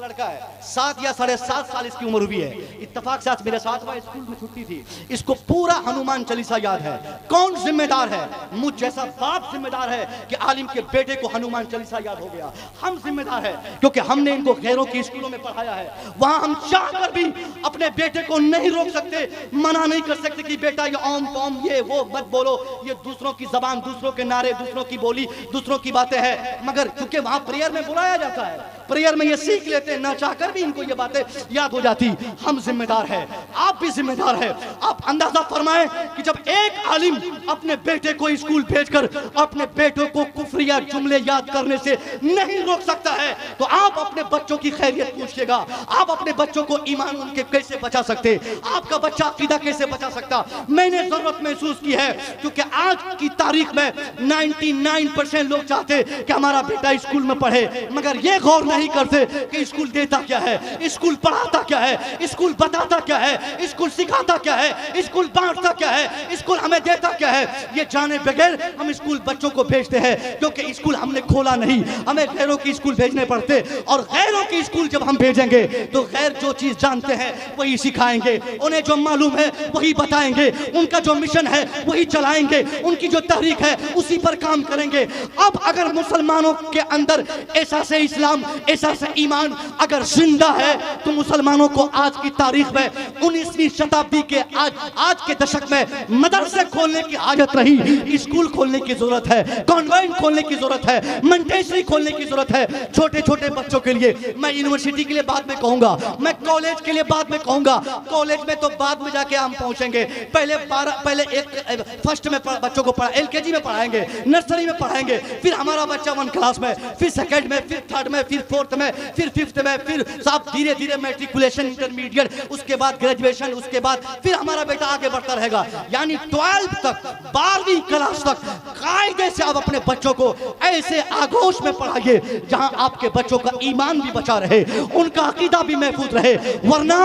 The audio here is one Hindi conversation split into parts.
लड़का है, 7 या 7.5 साल इसकी उम्र हुई है। इत्तेफाक से आज मेरे साथ हुआ, स्कूल में छुट्टी थी। इसको पूरा हनुमान चालीसा याद है। कौन जिम्मेदार है? मुझ जैसा बाप जिम्मेदार है कि आलिम के बेटे को हनुमान चालीसा याद हो गया। हम जिम्मेदार है क्योंकि हमने इनको गैरों के स्कूलों में पढ़ाया है। वहां हम चाहकर भी अपने बेटे को नहीं रोक सकते, मना नहीं कर सकते कि बेटा ये ओम पौम ये वो मत बोलो, ये दूसरों की जबान, दूसरों के नारे, दूसरों की बोली, दूसरों की बातें हैं। मगर क्योंकि वहां प्रेयर में बुलाया जाता है, प्रेयर में ये सीख लेते हैं, ना चाहकर भी इनको ये बातें याद हो जाती। हम जिम्मेदार है, आप भी जिम्मेदार है। आप अंदाजा फरमाएं कि जब एक आलिम अपने बेटे को स्कूल भेजकर अपने बेटों को कुफरिया जुमले याद करने से नहीं रोक सकता है, तो आप अपने बच्चों की खैरियत पूछिएगा। आप अपने बच्चों को ईमान उनके कैसे बचा सकते? आपका बच्चा अकीदा कैसे बचा सकता? मैंने जरूरत महसूस की है क्योंकि आज की तारीख में 99% लोग चाहते कि हमारा बेटा स्कूल में पढ़े, मगर ये गौर नहीं करते कि स्कूल देता क्या है, स्कूल पढ़ाता क्या है, स्कूल बताता क्या है, स्कूल सिखाता क्या है, स्कूल बांटता क्या है, स्कूल हमें देता क्या है। ये जाने बगैर हम स्कूल बच्चों को भेजते हैं क्योंकि स्कूल हमने खोला नहीं, हमें गैरों की स्कूल भेजने पड़ते। और गैरों की स्कूल जब हम भेजेंगे तो गैर जो चीज जानते हैं वही सिखाएंगे, उन्हें जो मालूम है वही बताएंगे, उनका जो मिशन है वही चलाएंगे, उनकी जो तहरीक है उसी पर काम करेंगे। अब अगर मुसलमानों के अंदर एहसास इस्लाम, एहसास ईमान अगर जिंदा है तो मुसलमानों को आज की तारीख में 19वीं शताब्दी के आज के दशक में मदरसे खोलने की हाजत नहीं, स्कूल खोलने की जरूरत है, कॉन्वेंट खोलने की जरूरत है, मंटेसरी खोलने की जरूरत है छोटे छोटे बच्चों के लिए। मैं यूनिवर्सिटी के लिए बाद में कहूंगा, मैं कॉलेज के लिए बाद में कहूंगा। कॉलेज में तो बाद में जाके हम पहुंचेंगे। पहले एक फर्स्ट में बच्चों को पढ़ा, LKG में पढ़ाएंगे, नर्सरी में पढ़ाएंगे, फिर हमारा बच्चा 1 क्लास में, फिर 2nd में, फिर 3rd में, फिर 4th में, फिर 5th में, फिर साहब धीरे धीरे मैट्रिकुलेशन, इंटरमीडिएट, उसके बाद ग्रेजुएशन, उसके बाद फिर हमारा बेटा आगे बढ़ता रहेगा। यानी 12th तक, 12वीं क्लास तक कायदे से आप अपने बच्चों को ऐसे आगोश में पढ़ाइए जहां आपके बच्चों का ईमान भी बचा रहे, उनका अकीदा भी महफूज रहे। वरना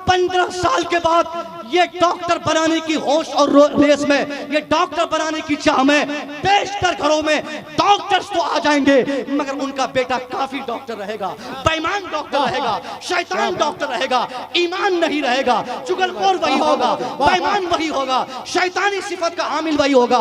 15 साल के बाद ये डॉक्टर बनाने की होश और रेस में, ये डॉक्टर बनाने की चाह में बेशतर घरों में डॉक्टर्स तो आ जाएंगे, मगर उनका बेटा काफी डॉक्टर रहेगा, बेईमान डॉक्टर रहेगा, शैतान डॉक्टर रहेगा, ईमान नहीं रहेगा, चुगलखोर वही होगा, बेईमान वही होगा, शैतानी सिफत का हामिल वही होगा।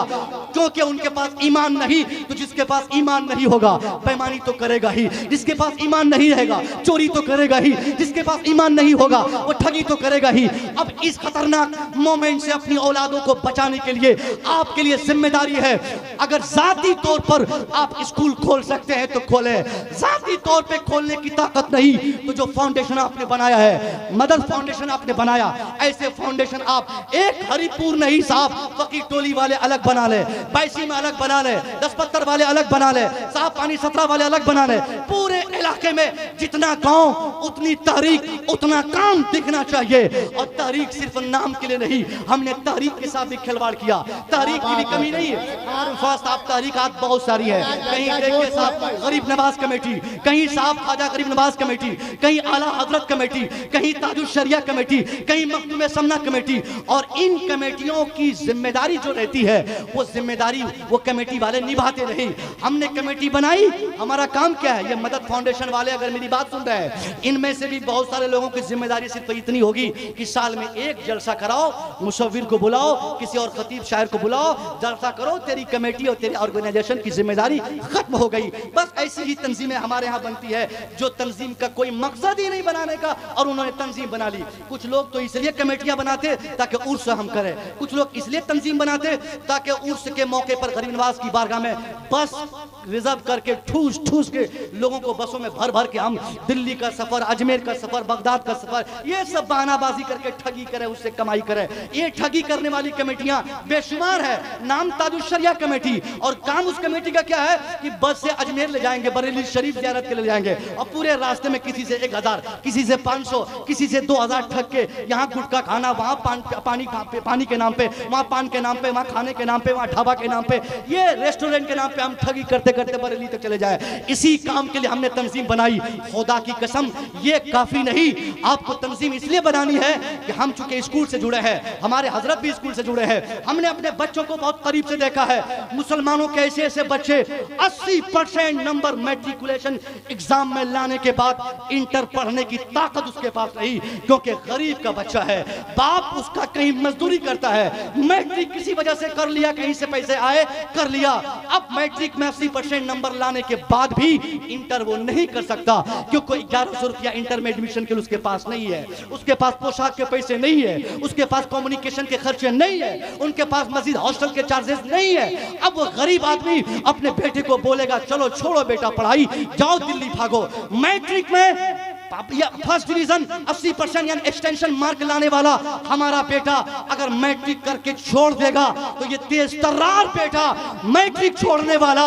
क्योंकि उनके पास ईमान नहीं, तो जिसके पास ईमान नहीं होगा बेईमानी तो करेगा ही, जिसके पास ईमान नहीं रहेगा चोरी तो करेगा ही, जिसके पास ईमान नहीं होगा वो ठगी तो करेगा ही। अब इस खतरनाक मोमेंट से अपनी औलादों को बचाने के लिए आपके लिए जिम्मेदारी है। अगर जाती तौर पर आप स्कूल खोल सकते हैं तो खोलें, जाती तौर पे खोलने की ताकत नहीं तो जो फाउंडेशन आपने बनाया है, मदर फाउंडेशन आपने बनाया, ऐसे फाउंडेशन आप एक हरिपुर नहीं साहब, फकीर टोली वाले अलग बना ले, 22 में अलग बना ले, 10 पत्थर वाले अलग बना ले, साहब पानी 17 वाले अलग बना ले। पूरे इलाके में जितना गांव उतनी तहरीक, उतना काम दिखना चाहिए। और तहरीक सिर्फ नाम के लिए नहीं, हमने तहरीक के साथ भी खिलवाड़ किया। तहरीक की भी कमी नहीं है, आप तहरीकात बहुत सारी है। कहीं के साथ गरीब नवाज कमेटी, कहीं साहब ख्वाजा गरीब नवाज कमेटी, कहीं आला हजरत कमेटी, कहीं ताजुल शरिया कमेटी, कहीं मखदूम समना कमेटी। और इन कमेटियों की जिम्मेदारी जो रहती है वो जिम्मेदारी वो कमेटी वाले निभाते नहीं। हमने कमेटी बनाई, हमारा काम क्या है? ये मदद फाउंडेशन वाले अगर मेरी बात सुन रहे हैं, इनमें से भी बहुत सारे लोगों की जिम्मेदारी सिर्फ इतनी होगी कि साल में एक जलसा कराओ, मुसव्विर को बुलाओ, किसी और खतीब शायर को बुलाओ, जलसा करो, तेरी कमेटी और तेरी ऑर्गेनाइजेशन की जिम्मेदारी खत्म हो गई। बस ऐसी ही तंजीमें हमारे यहाँ बनती है जो तंजीम का कोई मकसद ही नहीं बनाने का, और उन्होंने तंजीम बना ली। कुछ लोग तो इसलिए कमेटियां बनाते ताकि उर्स हम करें, कुछ लोग इसलिए तंजीम बनाते ताकि उर्स के मौके पर गरीब नवाज की बारगाह में बस रिजर्व करके ठूस ठूस के लोगों को बसों में भर भर के हम दिल्ली का सफर, अजमेर का सफर, बगदाद का सफर, ये सब बहानाबाजी करके ठगी करें, उससे कमाई करें। ये ठगी करने वाली कमेटियां बेशुमार है। नाम ताजुल शरिया कमेटी, और काम उस कमेटी का क्या है कि बस से अजमेर ले जाएंगे, बरेली शरीफ ज़ियारत के ले जाएंगे, और पूरे रास्ते में किसी से 1000, किसी से 500, किसी से 2000 ठग के यहाँ गुटखा खाना, वहाँ पानी के नाम पे, वहाँ पान के नाम पे, वहाँ खाने के नाम पे, वहाँ ढाबा के नाम पे, ये रेस्टोरेंट के नाम पे हम ठगी करते करते बरेली तक चले जाए। इसी काम के लिए हमने तंजीम बनाई। खुदा की कसम ये काफी नहीं, आपको तंजीम इसलिए बनानी है कि हम चूंकि स्कूल से जुड़े हैं, हमारे हजरत भी स्कूल से जुड़े हैं, हमने अपने बच्चों को बहुत करीब से देखा है। मुसलमानों के ऐसे ऐसे बच्चे 80% नंबर मैट्रिकुलेशन एग्जाम में लाने के बाद इंटर पढ़ने की ताकत उसके पास नहीं, क्योंकि गरीब का बच्चा है, बाप उसका कहीं मजदूरी करता है, मैट्रिक किसी वजह से कर लिया, कहीं से पैसे आए कर लिया। अब मैट्रिक में 80% नंबर लाने के बाद भी इंटर वो नहीं कर सकता, क्योंकि 1100 रुपया इंटर में एडमिशन के लिए उसके पास नहीं है, उसके पास पोशाक के पैसे नहीं है, उसके पास कम्युनिकेशन के खर्चे नहीं है, उनके पास मजीद हॉस्टल के चार्जेस नहीं है। अब वो गरीब आदमी अपने बेटे को बोलेगा चलो छोड़ो बेटा पढ़ाई, जाओ दिल्ली भागो। मैट्रिक में या फर्स्ट डिवीजन 80% यानी एक्सटेंशन मार्क लाने वाला हमारा बेटा अगर मैट्रिक करके छोड़ देगा तो ये तेज तर्रार बेटा मैट्रिक छोड़ने वाला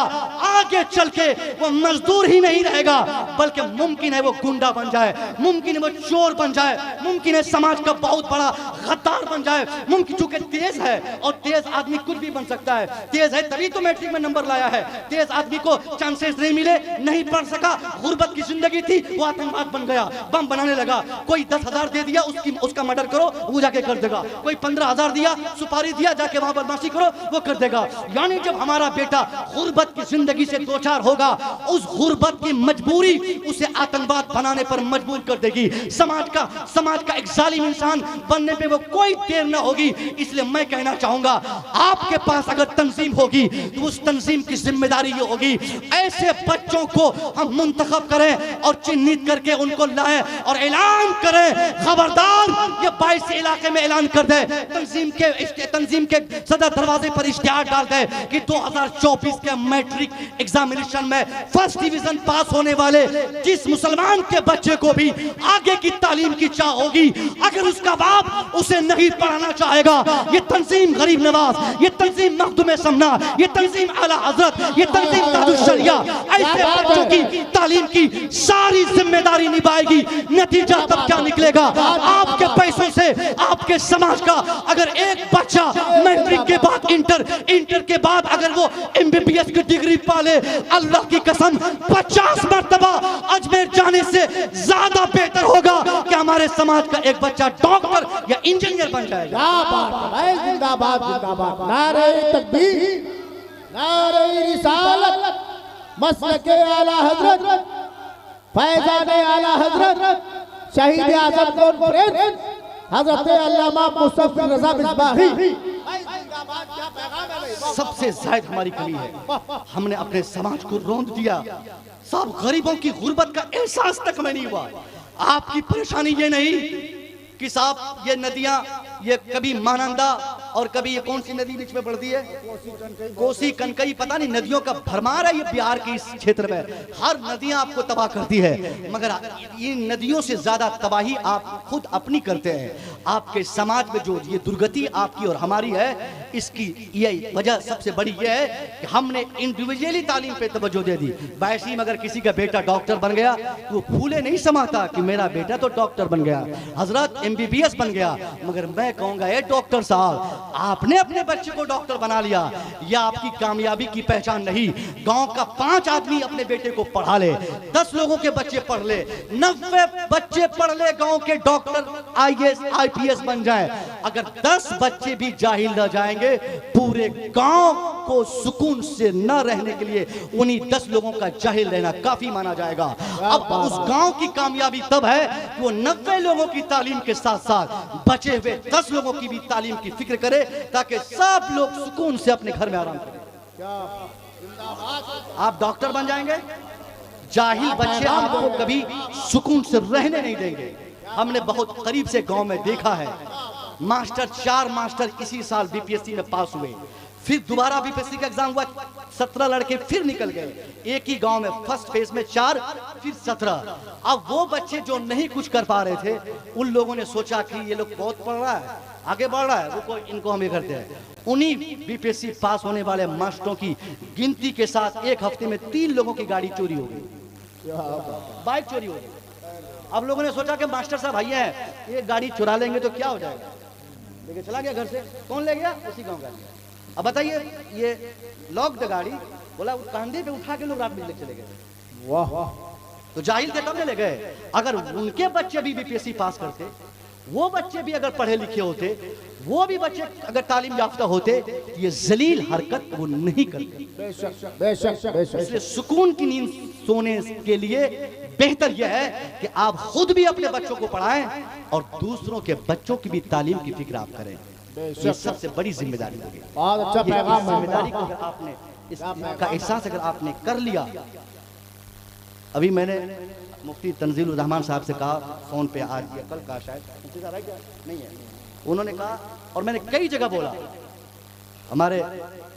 आगे चल के वो मजदूर ही नहीं रहेगा, बल्कि मुमकिन है वो गुंडा बन जाए, मुमकिन है वो चोर बन जाए, मुमकिन है समाज का बहुत बड़ा गद्दार बन जाए। मुमकिन चूंकि तेज है, और तेज आदमी कुछ भी बन सकता है, तेज है तभी तो मैट्रिक में नंबर लाया है। तेज आदमी को चांसेस नहीं मिले, नहीं पढ़ सका, गुर्बत की जिंदगी थी, वो आतंकवाद बन गया, बम बनाने लगा। कोई 10,000 दे दिया, उसका मर्डर करो, वो जाके कर देगा। कोई 15,000 दिया, सुपारी दिया, जाके वहां बदमाशी करो, वो कर देगा। यानी जब हमारा बेटा गुर्बत की जिंदगी से दो चार होगा, उस गुर्बत की मजबूरी उसे आतंकवाद बनाने पर मजबूर कर देगी। समाज का एक जालिम इंसान बनने पे वो कोई देर ना होगी। इसलिए मैं कहना चाहूंगा, आपके पास अगर तंजीम होगी तो उस तंजीम की जिम्मेदारी ये होगी, ऐसे बच्चों को हम मुंतखब करें और चिन्हित करके उनको लाएं और ऐलान करें, खबरदार ये 22 इलाके में ऐलान कर दे, तंजीम के सदर दरवाजे पर इश्तिहार डाल दे कि 2024 के मैट्रिक एग्जामिनेशन में फर्स्ट डिवीजन पास होने वाले जिस मुसलमान के बच्चे को भी आगे की तालीम की चाह होगी, अगर उसका बाप उसे नहीं पढ़ाना चाहेगा, ये तंजीम गरीब नवाज, ये तंजीम मखदूम समना, ये तंजीम आला हजरत, ये तंजीम ताजुल शरिया ऐसे बच्चों की तालीम की सारी जिम्मेदारी निभाएगी। नतीजा तब क्या निकलेगा, आपके पैसों से आपके समाज का अगर एक बच्चा मैट्रिक के बाद इंटर के बाद अगर वो MBBS की डिग्री पाले, अल्लाह की कसम 50 मरतबा अजमेर जाने से ज्यादा बेहतर होगा कि हमारे समाज का एक बच्चा डॉक्टर या इंजीनियर बन जाएगा। जिंदाबाद जिंदाबाद, नारे तकबीर, नारे रिसालत, मसलके आला हजरत, फैजाने आला हजरत, शहीद आजम कॉन्फ्रेंस हजरत अल्लामा मुस्तफा रजा मिसबाही। सबसे ज्यादा हमारी कमी है, हमने अपने समाज को रौंद दिया। सब गरीबों की गुर्बत का एहसास तक में नहीं हुआ। आपकी परेशानी ये नहीं कि साहब ये नदियां, ये कभी महानंदा और कभी ये कौन सी नदी बीच में पड़ती है, कोसी कनकई, पता नहीं नदियों का भरमार है ये बिहार के इस क्षेत्र में। हर नदियां आपको तबाह करती है, मगर इन नदियों से ज्यादा तबाही आप खुद अपनी करते हैं। आपके समाज में जो ये दुर्गति आपकी और हमारी है, इसकी ये वजह सबसे बड़ी ये है कि हमने इंडिविजुअली तालीम पे तवज्जो दे दी। वैसे अगर किसी का बेटा डॉक्टर बन गया तो फूले नहीं समाता कि मेरा बेटा तो डॉक्टर बन गया, हजरत MBBS बन गया। मगर मैं कहूंगा ये डॉक्टर साहब, आपने अपने बच्चे को डॉक्टर बना लिया, यह आपकी कामयाबी की पहचान नहीं। गांव का 5 आदमी अपने बेटे को पढ़ा ले, 10 लोगों के बच्चे पढ़ ले, 90 बच्चे पढ़ ले, गांव के डॉक्टर IAS IPS बन जाए। अगर 10 बच्चे भी जाहिल न जाएंगे, पूरे गांव को सुकून से न रहने के लिए उन्हीं 10 लोगों का जाहिल रहना काफी माना जाएगा। अब उस गांव की कामयाबी तब है कि वो 90 लोगों की तालीम के साथ साथ बचे हुए 10 लोगों की भी तालीम की फिक्र करे, ताकि सब लोग सुकून से अपने घर में आराम करें। आप डॉक्टर बन जाएंगे, जाहिल बच्चे आपको कभी सुकून से रहने नहीं देंगे। हमने बहुत करीब से गांव में देखा है, मास्टर 4 मास्टर इसी साल BPSC में पास हुए, फिर दोबारा BPSC का एग्जाम हुआ, 17 लड़के फिर निकल गए। एक ही गांव में फर्स्ट फेज में 4 फिर 17। अब वो बच्चे जो नहीं कुछ कर पा रहे थे, उन लोगों ने सोचा कि ये लोग बहुत पढ़ रहा है, आगे बढ़ रहा है, वो इनको हम ये करते हैं। उन्हीं BPSC पास होने वाले मास्टरों की गिनती के साथ एक हफ्ते में 3 लोगों की गाड़ी चोरी हो गई, बाइक चोरी हो गई। अब लोगों ने सोचा कि मास्टर साहब भैया है, ये गाड़ी चुरा लेंगे तो क्या हो जाएगा, लेके चला गया घर से। कौन ले गया? उसी गांव का। अब बताइए, ये लॉक द गाड़ी, बोला कंधे पे उठा के लोग रात में लेके चले गए। वाह, तो जाहिल थे तब ले गए। अगर उनके बच्चे भी बीपीएससी पास करते, वो बच्चे भी अगर पढ़े लिखे होते, वो भी बच्चे अगर तालीम याफ्ता होते, तो ये जलील हरकत वो नहीं करते। बेशक बेशक बेशक। इसलिए सुकून की नींद सोने के लिए बेहतर यह है कि आप खुद भी अपने बच्चों को पढ़ाएं और दूसरों के बच्चों की भी तालीम की फिक्र आप करें। ये सबसे बड़ी जिम्मेदारी होगी। बहुत अच्छा ये पैगाम है। जिम्मेदारी को अगर आपने इसका एहसास अगर आपने कर लिया। अभी मैंने मुफ्ती तंजीलुर रहमान साहब से कहा फोन पे, आज या कल का शायद, नहीं है, उन्होंने कहा और मैंने कई जगह बोला, हमारे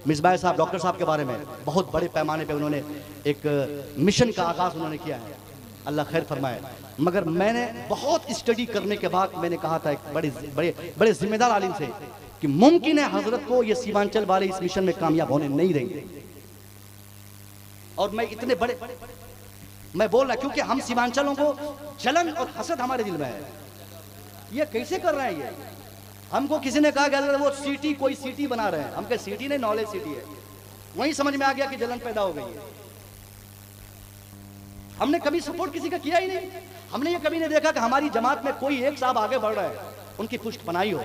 मिसबाह साहब डॉक्टर साहब के बारे में बहुत बड़े पैमाने पे उन्होंने एक मिशन का आगाज उन्होंने किया है, अल्लाह खैर फरमाए। मगर मैंने बहुत स्टडी करने के बाद मैंने कहा था एक बड़े जिम्मेदार आलिम से कि मुमकिन है हजरत को ये सीमांचल वाले इस मिशन में कामयाब होने नहीं देंगे। और मैं इतने बड़े मैं बोल रहा क्योंकि हम सीमांचलों को जलन और हसद हमारे दिल में है। ये कैसे कर रहे हैं ये? हमको किसी ने कहा कि वो सिटी कोई सिटी बना रहे हैं, हम कहे सिटी नहीं, नॉलेज सिटी है। वहीं समझ में आ गया कि जलन पैदा हो गई है। हमने कभी सपोर्ट किसी का किया ही नहीं। हमने ये कभी नहीं देखा कि हमारी जमात में कोई एक साहब आगे बढ़ रहा है, उनकी पुष्ट पनाही हो,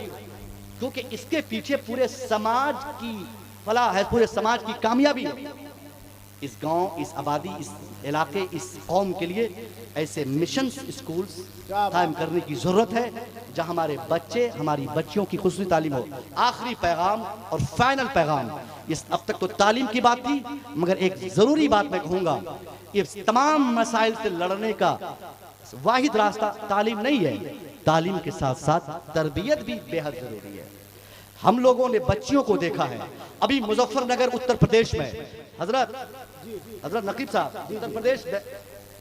क्योंकि इसके पीछे पूरे समाज की फलाह है, पूरे समाज की कामयाबी है। इस गांव, इस आबादी, इस इलाके, इस कौम के लिए ऐसे मिशन स्कूल्स कायम करने की जरूरत है जहां हमारे बच्चे, हमारी बच्चियों की खुसूसी तालीम हो। आखिरी पैगाम और फाइनल पैगाम, इस अब तक तो तालीम की बात थी, मगर एक जरूरी बात मैं कहूंगा, ये तमाम मसाइल से लड़ने का वाहिद रास्ता तालीम नहीं है। तालीम के साथ साथ तरबियत भी बेहद जरूरी है। हम लोगों ने बच्चियों को देखा है, अभी मुजफ्फरनगर उत्तर प्रदेश में, हजरत नकीब साहब, उत्तर प्रदेश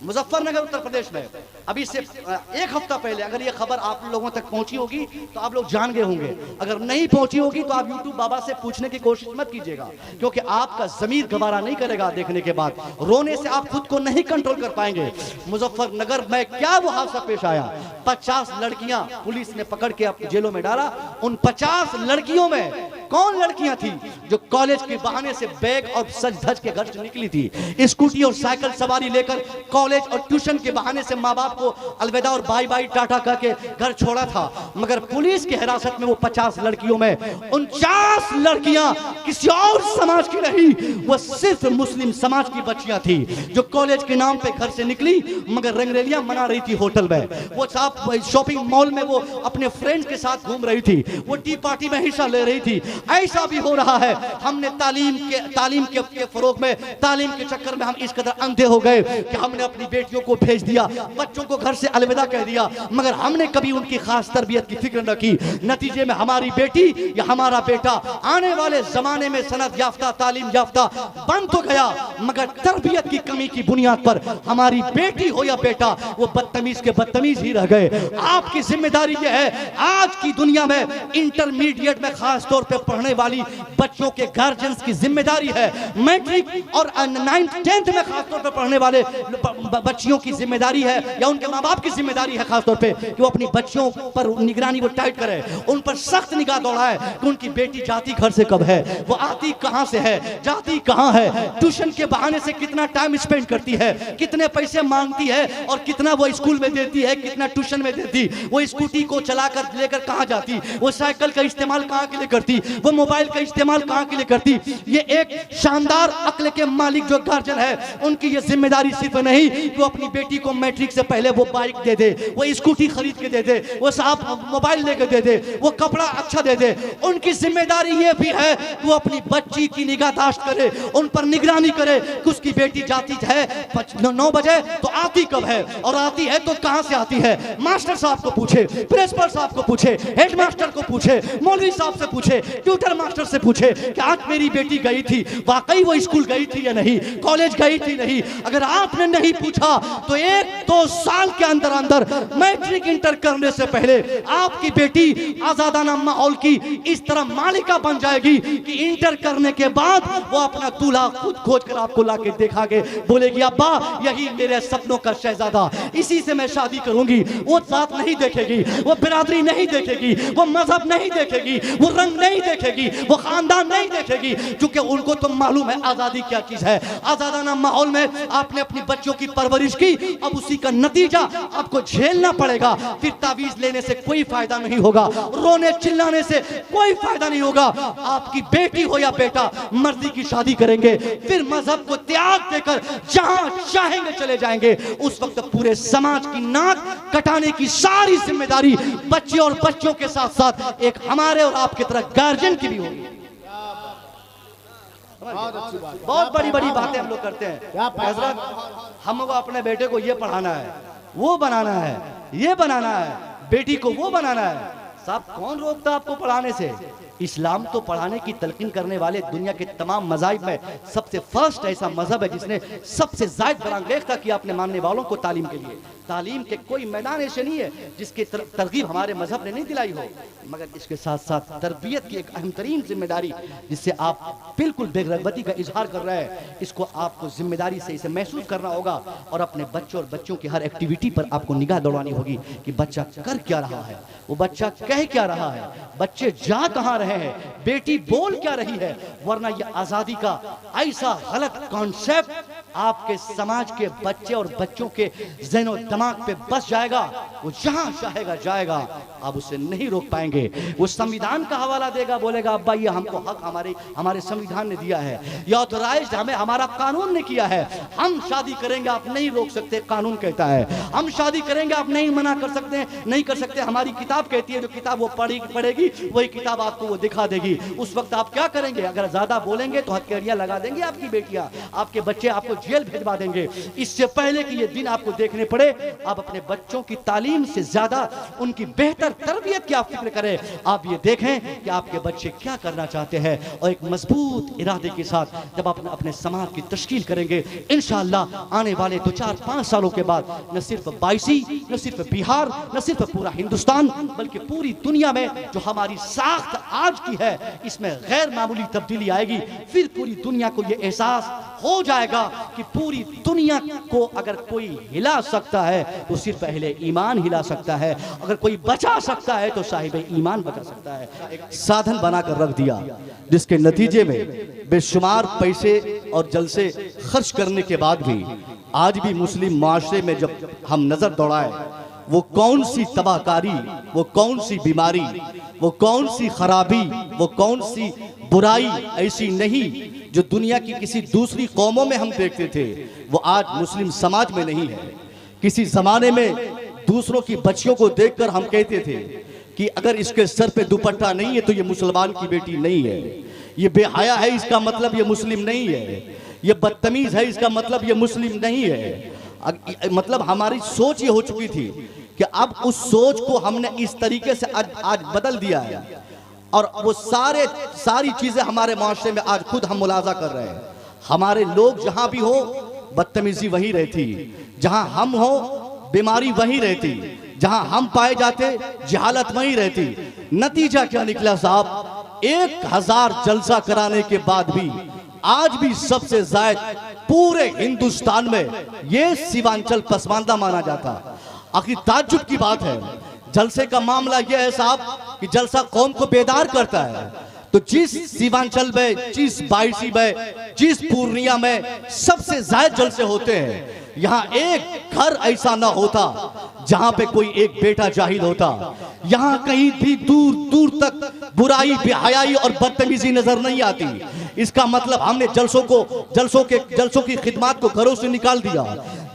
मुजफ्फरनगर उत्तर प्रदेश में अभी से एक हफ्ता पहले अगर ये खबर आप लोगों तक पहुंची होगी तो आप लोग जान गए होंगे। अगर नहीं पहुंची होगी तो आप यूट्यूब बाबा से पूछने की कोशिश मत कीजिएगा, क्योंकि आपका जमीर गवारा नहीं करेगा देखने के बाद, रोने से आप खुद को नहीं कंट्रोल कर पाएंगे। मुजफ्फरनगर में क्या वो हादसा पेश आया, 50 लड़कियां पुलिस ने पकड़ के अपनी जेलों में डाला। उन 50 लड़कियों में कौन लड़कियां थी जो कॉलेज के बहाने से बैग और सज धज के घर से निकली थी, स्कूटी और साइकिल सवारी लेकर कॉलेज और ट्यूशन के बहाने से माँ बाप को अलविदा और बाय बाय टाटा करके घर छोड़ा था। मगर पुलिस की हिरासत में वो 50 लड़कियों में 49 लड़कियां किसी और समाज की नहीं, वो सिर्फ मुस्लिम समाज की बच्चियां थी जो कॉलेज के नाम पे घर से निकली, मगर रंगरेलियां मना रही थी होटल में, वो साहब शॉपिंग मॉल में वो अपने फ्रेंड्स के साथ घूम रही थी, वो टी पार्टी में हिस्सा ले रही थी। ऐसा भी हो रहा है। हमने तालीम के फरोग में, तालीम के चक्कर में हम इस कदर अंधे हो गए कि हमने अपनी बेटियों को भेज दिया, बच्चों को घर से अलविदा कह दिया, मगर हमने कभी उनकी खास तरबियत की फिक्र न की। नतीजे में हमारी बेटी या हमारा बेटा आने वाले जमाने में सनद याफ्ता, तालीम याफ्ता बन तो गया, मगर तरबियत की कमी की बुनियाद पर हमारी बेटी हो या बेटा वो बदतमीज के बदतमीज ही रह गए। आपकी जिम्मेदारी यह है, आज की दुनिया में इंटरमीडिएट में खास तौर पर पढ़ने वाली बच्चों के गार्जियंस की जिम्मेदारी है, मैट्रिक और 9th 10th में खास तौर पर पढ़ने वाले बच्चियों की जिम्मेदारी है या उनके माँ बाप की जिम्मेदारी है खास तौर पे कि वो अपनी बच्चियों पर निगरानी वो टाइट करे, उन पर सख्त निगाह दौड़ाए कि उनकी बेटी जाती घर से कब है, वो आती कहां से है, जाती कहां है, ट्यूशन के बहाने से कितना टाइम स्पेंड करती है, कितने पैसे मांगती है और कितना वो स्कूल में देती है, कितना ट्यूशन में देती, वो स्कूटी को चलाकर लेकर कहां जाती, वो साइकिल का इस्तेमाल कहां के लिए करती, वो मोबाइल का इस्तेमाल कहां के लिए करती। ये एक शानदार अक्ल के मालिक जो गार्जियन है, उनकी ये जिम्मेदारी सिर्फ नहीं कि वो अपनी बेटी को मैट्रिक से पहले वो बाइक दे दे, वो स्कूटी खरीद के दे दे, वो साहब मोबाइल लेकर दे दे, वो कपड़ा अच्छा दे दे। उनकी जिम्मेदारी ये भी है कि वो अपनी बच्ची की निगाहदाश्त करे, उन पर निगरानी करे कि उसकी बेटी जाती है 9 बजे तो आती कब है, और आती है तो कहां से आती है। मास्टर साहब को पूछे, प्रिंसिपल साहब को पूछे, हेड मास्टर को पूछे, मौलवी साहब से पूछे, ट्यूटर मास्टर से पूछे कि आज मेरी बेटी गई थी, वाकई वो स्कूल गई थी या नहीं, कॉलेज गई थी नहीं। अगर आपने नहीं पूछा तो 1-2 साल के अंदर अंदर मैट्रिक इंटर करने से पहले आपकी बेटी आजादाना माहौल की इस तरह मालिका बन जाएगी कि इंटर करने के बाद वो अपना दूल्हा खुद खोज कर आपको लाके दिखा के बोलेगी, अब्बा यही मेरे सपनों का शहजादा, इसी से मैं शादी करूंगी। वो जात नहीं देखेगी, वो बिरादरी नहीं देखेगी, वो मजहब नहीं देखेगी, वो रंग नहीं देखेगी, वो खानदान नहीं देखेगी, क्योंकि उनको तो मालूम है आजादी क्या चीज है। आजादाना माहौल में आपने अपनी बच्चों की परवरिश की, अब उसी का नतीजा आपको झेलना पड़ेगा। फिर तावीज लेने से कोई फायदा नहीं होगा, रोने चिल्लाने से कोई फायदा नहीं होगा। आपकी बेटी हो या बेटा मर्जी की शादी करेंगे, फिर मजहब को त्याग देकर जहां चाहेंगे चले जाएंगे। उस वक्त पूरे समाज की नाक कटाने की सारी जिम्मेदारी बच्चे और बच्चों के साथ साथ एक हमारे और आपकी तरह गार्जियन की भी होगी। बहुत बड़ी बड़ी बातें हम लोग करते हैं। हजरत हमको अपने बेटे को ये पढ़ाना है, वो बनाना है, ये बनाना है, बेटी को वो बनाना है। साहब कौन रोकता आपको पढ़ाने से? इस्लाम तो पढ़ाने की तलकीन करने वाले दुनिया के तमाम मज़ाहिब में सबसे फर्स्ट ऐसा मजहब है जिसने सबसे ज़्यादा बरांगेख्ता किया अपने मानने वालों को तालीम के लिए। तालीम के कोई मैदान ऐसे नहीं है जिसकी तरगीब हमारे मजहब ने नहीं दिलाई हो, मगर इसके साथ साथ तरबियत की एक अहम तरीन जिम्मेदारी, जिससे आप बिल्कुल बेगरबती का इजहार कर रहे हैं, इसको आपको जिम्मेदारी से इसे महसूस करना होगा और अपने बच्चों और बच्चों की हर एक्टिविटी पर आपको निगाह दौड़ानी होगी कि बच्चा कर क्या रहा है, वो बच्चा कह क्या रहा है, बच्चे जा कहाँ रहे हैं, बेटी बोल क्या रही है। वरना ये आजादी का ऐसा गलत कॉन्सेप्ट आपके समाज के बच्चे और बच्चों के ज़हन दिमाग पे बस जाएगा, वो जहां चाहेगा जाएगा, आप उसे नहीं रोक पाएंगे। वो संविधान का हवाला देगा, बोलेगा अब्बा ये हमको हक हमारे संविधान ने दिया है, या ऑथराइज्ड हमें हमारा कानून ने किया है। हम शादी करेंगे आप नहीं रोक सकते, कानून कहता है। हम शादी करेंगे आप नहीं मना कर सकते, नहीं कर सकते, हमारी किताब कहती है। जो किताब वो पढ़ेगी वही किताब आपको वो दिखा देगी। उस वक्त आप क्या करेंगे? अगर ज्यादा बोलेंगे तो हथकड़ियां लगा देंगे आपकी बेटियां, आपके बच्चे आपको जेल भिजवा देंगे। इससे पहले कि ये दिन आपको देखने पड़े, आप अपने बच्चों की तालीम से ज्यादा उनकी बेहतर तरबियत की आप फिक्र करें। आप ये देखें कि आपके बच्चे क्या करना चाहते हैं, और एक मजबूत इरादे के साथ जब आप अपने समाज की तश्कील करेंगे, इंशाअल्लाह आने वाले 2-4-5 सालों के बाद न सिर्फ बायसी, न सिर्फ बिहार, न सिर्फ पूरा हिंदुस्तान, बल्कि पूरी दुनिया में जो हमारी साख्त आज की है, इसमें गैर मामूली तब्दीली आएगी। फिर पूरी दुनिया को यह एहसास हो जाएगा कि पूरी दुनिया को अगर कोई हिला सकता है तो सिर्फ अहले ईमान हिला सकता है, अगर कोई बचा सकता है तो साहिब ईमान बचा सकता है। एक साधन बनाकर रख दिया जिसके नतीजे में बेशुमार पैसे और जलसे खर्च करने के बाद भी आज भी मुस्लिम माशरे में जब हम नजर दौड़ाए, वो कौन सी तबाहकारी, वो कौन सी बीमारी, वो कौन सी खराबी, वो कौन सी बुराई ऐसी नहीं जो दुनिया की किसी दूसरी कौमों में हम देखते थे, वो आज मुस्लिम समाज में नहीं है। किसी जमाने में दूसरों की बच्चियों को देखकर हम कहते थे कि अगर इसके सर पे दुपट्टा नहीं है तो ये मुसलमान की बेटी नहीं है, ये बेहया है इसका मतलब ये मुस्लिम नहीं है, ये बदतमीज है इसका मतलब ये मुस्लिम नहीं है। मतलब हमारी सोच ये हो चुकी थी कि अब उस सोच को हमने इस तरीके से आज बदल दिया है, और वो सारी चीजें हमारे माशरे में आज खुद हम मुलाजा कर रहे हैं। हमारे लोग जहां भी हो बदतमीजी वही रहती, जहां हम हो बीमारी वही रहती, जहां हम पाए जाते जहालत वही रहती। नतीजा क्या निकला साहब? 1000 जलसा कराने के बाद भी आज भी सबसे ज्यादा पूरे हिंदुस्तान में ये सीमांचल पसमानदा माना जाता। आखिर ताज्जुब की बात है, जलसे का मामला यह है साहब कि जलसा कौम को बेदार करता है। तो जिस सीमांचल में, जिस बायसी में, जिस पूर्णिया में सबसे ज्यादा जलसे होते हैं, यहाँ एक घर ऐसा ना होता जहां पे कोई एक बेटा जाहिल होता। यहाँ कहीं भी दूर दूर तक बुराई, बेहयाई और बदतमीजी नजर नहीं आती। इसका मतलब हमने जलसों की खिदमत को घरों से निकाल दिया।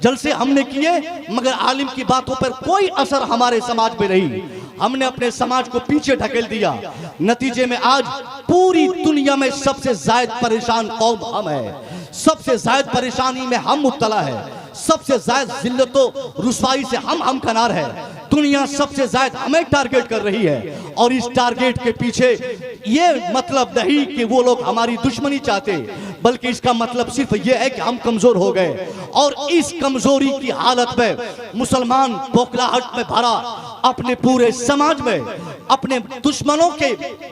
जलसे हमने किए मगर आलिम की बातों पर कोई असर हमारे समाज में नहीं। हमने अपने समाज को पीछे ढकेल दिया। नतीजे में आज पूरी दुनिया में सबसे ज्यादा परेशान कौम हम है, सबसे ज्यादा परेशानी में हम मुब्तला है, सबसे ज्यादा जिल्लतों रुसवाई से हम कनार है। दुनिया सबसे ज्यादा हमें टारगेट कर रही है, और इस टारगेट के पीछे ये मतलब नहीं कि वो लोग हमारी दुश्मनी चाहते, बल्कि इसका मतलब सिर्फ ये है कि हम कमजोर हो गए। और इस कमजोरी की हालत में मुसलमान बौखलाहट में भरा अपने पूरे समाज में अपने दुश्मनों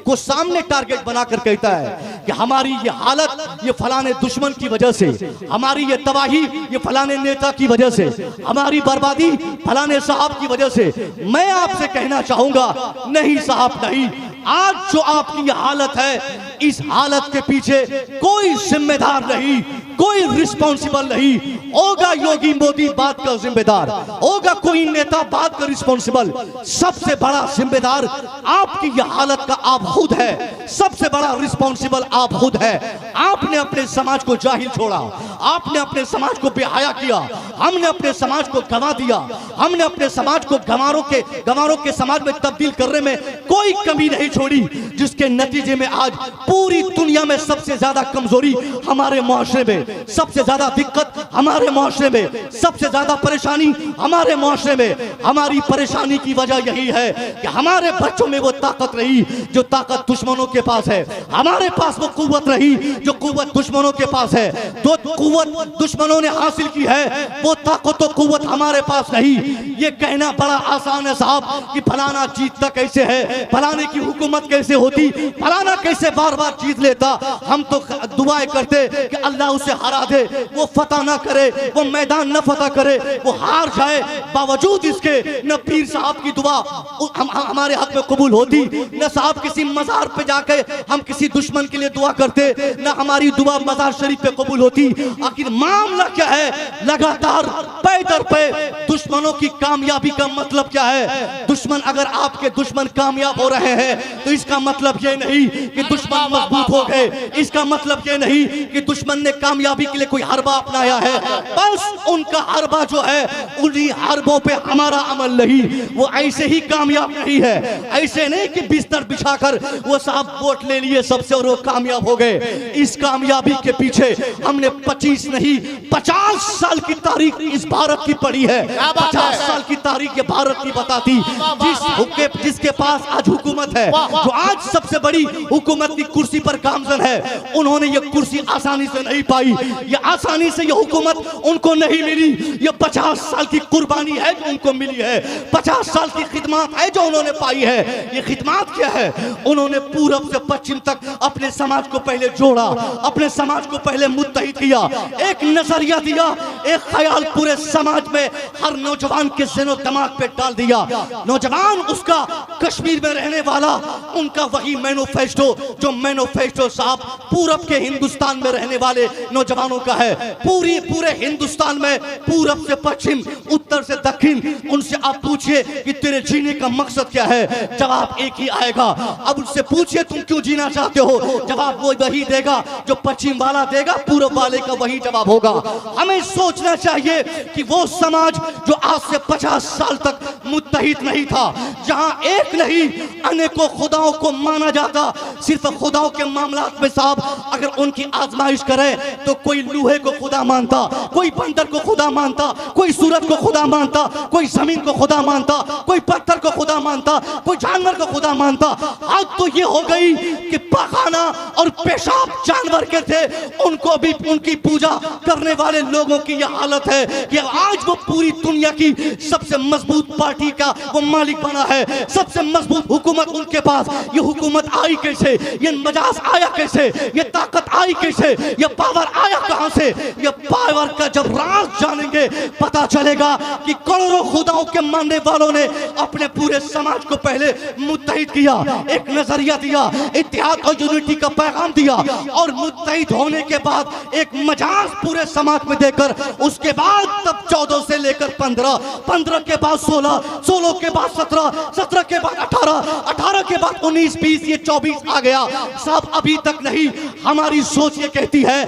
को सामने टारगेट बनाकर कहता है कि हमारी ये हालत ये फलाने दुश्मन की वजह से, हमारी ये तबाही ये फलाने नेता की वजह से, हमारी बर्बादी फलाने साहब की वजह से। मैं आपसे कहना चाहूंगा, नहीं साहब नहीं, आज जो आपकी हालत है, इस हालत के पीछे कोई जिम्मेदार नहीं, कोई रिस्पॉन्सिबल नहीं होगा। योगी मोदी बात का जिम्मेदार होगा, कोई नेता बात का रिस्पॉन्सिबल। सबसे बड़ा जिम्मेदार आपकी यह हालत का आप खुद है, सबसे बड़ा रिस्पॉन्सिबल आप खुद है। आपने अपने समाज को जाहिल छोड़ा, आपने अपने समाज को बेहया किया, हमने अपने समाज को गंवा दिया, हमने अपने समाज को गंवारों के समाज में तब्दील करने में कोई कमी नहीं छोड़ी, जिसके नतीजे में आज पूरी दुनिया में सबसे ज्यादा कमजोरी हमारे मुआशरे में, सबसे ज्यादा दिक्कत हमारे मुआशरे में, सबसे ज्यादा परेशानी हमारे मुआशरे में। हमारी परेशानी की वजह यही है कि हमारे बच्चों में वो ताकत रही जो ताकत दुश्मनों के पास है, हमारे पास वो कुव्वत रही जो कुव्वत दुश्मनों के पास है। जो कुव्वत दुश्मनों ने हासिल की है वो ताकत तो कुव्वत हमारे पास नहीं। ये कहना बड़ा आसान है साहब कि फलाना जीतता कैसे है, फलाने की हुकूमत कैसे होती, फलाना कैसे बार बार जीत लेता। हम तो दुआएं करते कि अल्लाह उसे हरा दे, वो फतह ना करे, वो मैदान न फतह करे, वो हार जाए। बावजूद इसके न पीर साहब की दुआ हमारे हक में कबूल होती, न साहब किसी मजार पे जाके हम किसी दुश्मन के लिए दुआ करते, न हमारी दुआ मजार शरीफ पे कबूल होती। आखिर मामला क्या है? लगातार पैदर पे दुश्मनों की कामयाबी का मतलब क्या है? दुश्मन अगर आपके दुश्मन कामयाब हो रहे हैं तो इसका मतलब ये नहीं कि दुश्मन मजबूत हो गए, इसका मतलब ये नहीं कि दुश्मन ने कामयाबी के लिए कोई हरबा अपनाया है। बस उनका हरबा जो है, उन्हीं हरबों पे हमारा अमल नहीं, वो ऐसे ही कामयाब नहीं है। ऐसे नहीं कि बिस्तर बिछाकर वो साहब वोट ले लिए सबसे और वो कामयाब हो गए। इस कामयाबी के पीछे हमने 25 नहीं 50 साल की तारीख इस भारत की पढ़ी है। 50 साल की तारीख ये भारत की बताती, जिसके पास आज हुकूमत है, जो आज सबसे बड़ी हुकूमत की कुर्सी पर गामजन है, उन्होंने ये कुर्सी आसानी से नहीं पाई, ये आसानी से ये हुकूमत उनको नहीं मिली। ये 50 साल की कुर्बानी है जो उनको मिली है, 50 साल की खिदमत है जो उन्होंने पाई है। ये खिदमत क्या है? उन्होंने पूरब से पश्चिम तक अपने समाज को पहले जोड़ा, अपने समाज को पहले मुत्तहिद किया, एक नजरिया दिया, एक ख्याल पूरे समाज में हर नौजवान के ज़हन और दिमाग पे डाल दिया। नौजवान उसका कश्मीर में रहने वाला, उनका वही मैनिफेस्टो जो मैनिफेस्टो साहब पूरब के हिंदुस्तान में रहने वाले नौजवानों का है। पूरे हिंदुस्तान में पूरब से पश्चिम, उत्तर से दक्षिण, उनसे आप पूछिए कि तेरे जीने का मकसद क्या है, जवाब एक ही आएगा। अब उनसे पूछिए तुम क्यों जीना चाहते हो, जवाब वो वही देगा जो पश्चिम वाला देगा, पूरब वाले का वही जवाब होगा। हमें सोचना चाहिए कि वो समाज जो आज से 50 साल तक मुत्तहिद नहीं था, जहां एक नहीं अनेकों खुदाओं को माना जाता, सिर्फ खुदाओं के मामलात में साहब अगर उनकी आजमाइश करे तो कोई लूहे को खुदा मानता, कोई बंदर को खुदा मानता, कोई सूरज को खुदा मानता, कोई जमीन को खुदा मानता, कोई पत्थर को खुदा मानता, कोई जानवर को खुदा मानता। आज तो ये हो गई कि पखाना और पेशाब जानवर के थे, उनको भी उनकी पूजा करने वाले लोगों की यह हालत है कि आज वो पूरी दुनिया की सबसे मजबूत पार्टी का वो मालिक बना है, सबसे मजबूत हुकूमत उनके पास। ये हुकूमत आई कैसे, ये मजाज आया कैसे, ये ताकत आई कैसे, ये पावर आया कहां से? ये पावर का जब राज जानेंगे पता चलेगा कि करोड़ों खुदाओं के मानने वालों ने अपने पूरे समाज को पहले मुत्तहिद किया, एक नजरिया दिया, इत्तेहाद और यूनिटी का पैगाम दिया, और मुत्तहिद होने के बाद एक मजाज पूरे समाज में देकर उसके बाद तब 14 से लेकर 15, 15 के बाद 16, 16 के बाद 17, 17 के बाद 18, 18 के बाद 19, 20, ये 24 आ गया साहब। अभी तक नहीं। हमारी सोच ये कहती है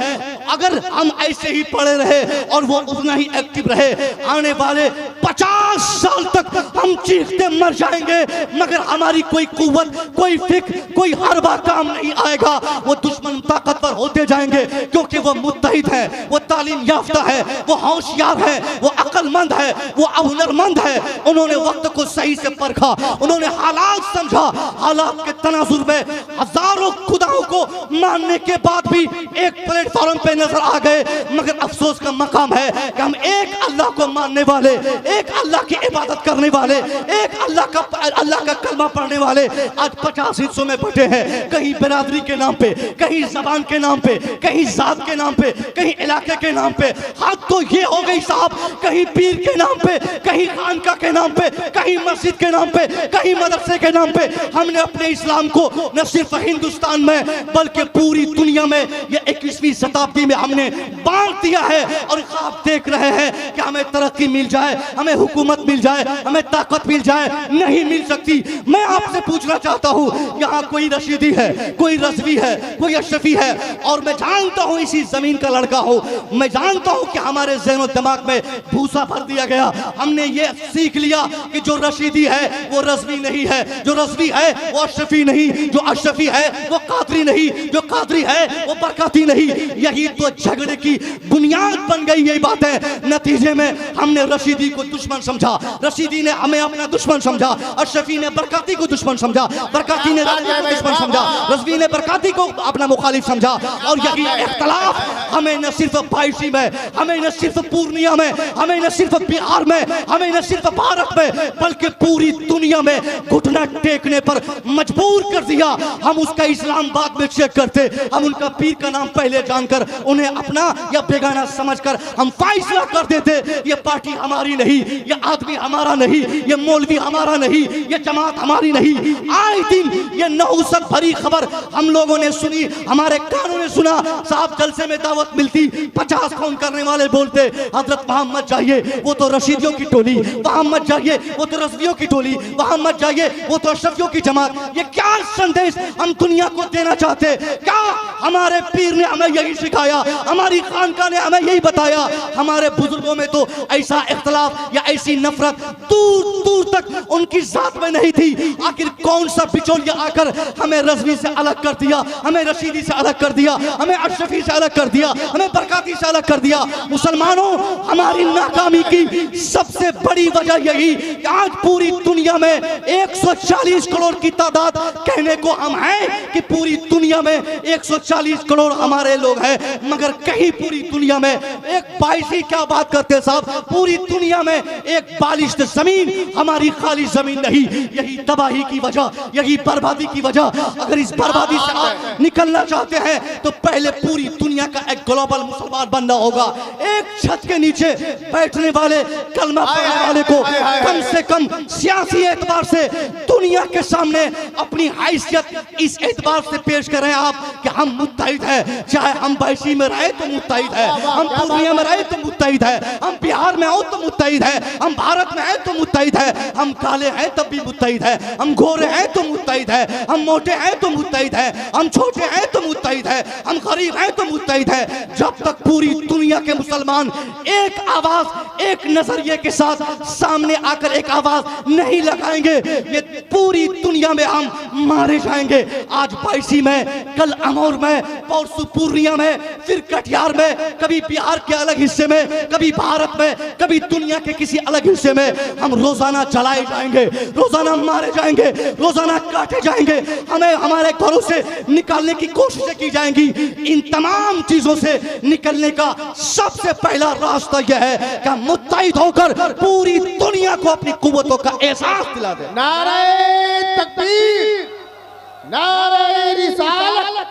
अगर हम ऐसे ही पड़े रहे और वो उतना ही एक्टिव रहे, आने वाले 50 साल तक हम चीखते मर जाएंगे, मगर हमारी कोई कुव्वत, कोई फिक्र, कोई हरबा काम नहीं आएगा। वो दुश्मन ताकतवर होते जाएंगे क्योंकि वो मुत्तहिद है, वो तालीम याफ्ता है, वो होशियार है, वो अक्लमंद है, वो हुनरमंद है। उन्होंने वक्त को सही से परखा, उन्होंने हालात समझा, हालात के तनाजुर में हजारों खुदाओं को मानने के बाद भी एक प्लेटफॉर्म पे नजर आ गए। मगर अफसोस का मकाम है कि हम एक अल्लाह को मानने वाले, एक अल्लाह की इबादत करने वाले, एक अल्लाह का कलमा पढ़ने वाले आज 50 हिस्सों में बटे हैं, कहीं बिरादरी के नाम पे, कहीं जबान के नाम पे, कहीं जात के नाम पे, कहीं इलाके के नाम पे। हाथ तो ये हो गई साहब, कहीं पीर के नाम पे, कहीं खानका के नाम पे, कहीं मस्जिद के नाम पे, कहीं मदरसे के नाम पे हमने अपने इस्लाम को न सिर्फ हिंदुस्तान में बल्कि पूरी दुनिया में ये 21वीं शताब्दी में हमने बांट दिया है। और ख्वाब देख रहे हैं कि हमें तरक्की मिल जाए, हमें हुकूमत मिल जाए, हमें ताकत मिल जाए। नहीं मिल सकती। मैं आपसे पूछना चाहता हूं, यहाँ कोई रशीदी है, कोई रज़वी है, कोई अशरफी है, और मैं जानता हूं इसी जमीन का लड़का हूं, मैं जानता हूं कि हमारे ज़हन और दिमाग में भूसा भर दिया गया। हमने ये सीख लिया कि जो रशीदी है वो रज़वी नहीं है, जो रज़वी है वो अशरफी नहीं, जो अशरफी है वो कादरी नहीं, जो कादरी है वो बरकती नहीं। यही तो झगड़े की बुनियाद बन गई ये बातें। नतीजे में हमने रशीदी को दुश्मन समझा, रशीदी ने हमें अपना दुश्मन समझा, अशरफी ने बरकती को दुश्मन समझा, बरकती ने रज़वी को दुश्मन समझा, रज़वी ने बरकती को अपना मुखालिफ समझा। और यही इख्तलाफ हमें न सिर्फ बायसी में, हमें न सिर्फ पूर्णिया में, हमें न सिर्फ बिहार में, हमें न सिर्फ भारत में बल्कि पूरी दुनिया में घुटना टेकने पर मजबूर कर दिया। हम उसका इस्लाम बाद में चेक करते, हम उनका पीर का नाम पहले जानकर उन्हें अपना या बेगाना समझकर हम फैसला कर देते, ये पार्टी हमारी नहीं, ये आदमी हमारा नहीं, ये मौलवी हमारा नहीं, ये जमात हमारी नहीं। आए दिन ये नहुसत भरी खबर हम लोगों ने सुनी, हमारे कानों ने सुना। साहब जलसे में दावत मिलती, 50 फोन करने वाले बोलते हजरत वहां मत जाइए, वो तो रशीदियों की टोली, वहां मत जाइए, वो तो रज़वियों की टोली, वहां मत जाइए, वो तो अशरफियों की जमात। ये क्या संदेश हम दुनिया को देना चाहते? क्या हमारे पीर ने हमें यही सिखाया, हमारी खानका ने हमें यही बताया? हमारे बुजुर्गों में तो ऐसा इख्तलाफ या ऐसी नफरत दूर दूर तक उनकी जात में नहीं थी। आखिर कौन सा बिचौलिया आकर हमें रज़वी से अलग कर दिया, हमें रशीदी से अलग कर दिया, हमें अशरफी से अलग कर दिया, हमें बरकती से अलग कर दिया? मुसलमानों, हमारी नाकामी की सबसे बड़ी वजह यही कि आज पूरी दुनिया में 140 करोड़ की तादाद कहने को हम हैं कि पूरी दुनिया में 140 करोड़ हमारे लोग हैं, मगर कहीं पूरी दुनिया में एक बाईसी क्या बात करते साहब, पूरी दुनिया में एक बालिश्त जमीन हमारी खाली जमीन नहीं। यही तबाही की वजह, यही बर्बादी की वजह। अगर इस बर्बादी से आप निकलना चाहते हैं तो पहले पूरी दुनिया का एक ग्लोबल मुसलमान बनना होगा। एक छत के नीचे बैठने वाले, कलमा पढ़ने वाले को कम से कम सियासी एतबार से दुनिया के सामने अपनी हैसियत इस एतबार से पेश करें आप कि हम मुत्तहिद हैं। चाहे हम बायसी में रहे तो मुत्तहिद है, हम पूर्णिया में रहे तो मुत्तहिद है, हम बिहार में हो तो मुत्तहिद है, हम भारत में हैं तो मुत्तहिद है, हम काले हैं तब भी मुत्तहिद है, हम गोरे हैं तो मुत्तहिद है, हम मोटे हैं तो मुत्तहिद है, हम छोटे हैं तो मुत्तहिद है, हम गरीब हैं तो मुत्तहिद है। जब तक पूरी दुनिया के मुसलमान एक आवाज, एक नजरिए के साथ सामने आकर एक आवाज नहीं लगाएंगे, ये पूरी दुनिया में हम मारे जाएंगे। आज बायसी में, कल अमौर में, परसों पूर्णिया में, फिर कटिहार में, कभी बिहार के अलग हिस्से में, कभी भारत में, कभी दुनिया के किसी अलग हिस्से में हम रोजाना जलाए जाएंगे, रोजाना मारे जाएंगे, रोजाना काटे जाएंगे, हमें हमारे घरों से निकालने की कोशिशें की जाएंगी। इन तमाम चीजों से निकलने का सबसे पहला रास्ता यह है कि मुत्तहिद होकर पूरी दुनिया को अपनी कुव्वतों का एहसास दिला दे। नारे तकबीर, नारे रिसालत,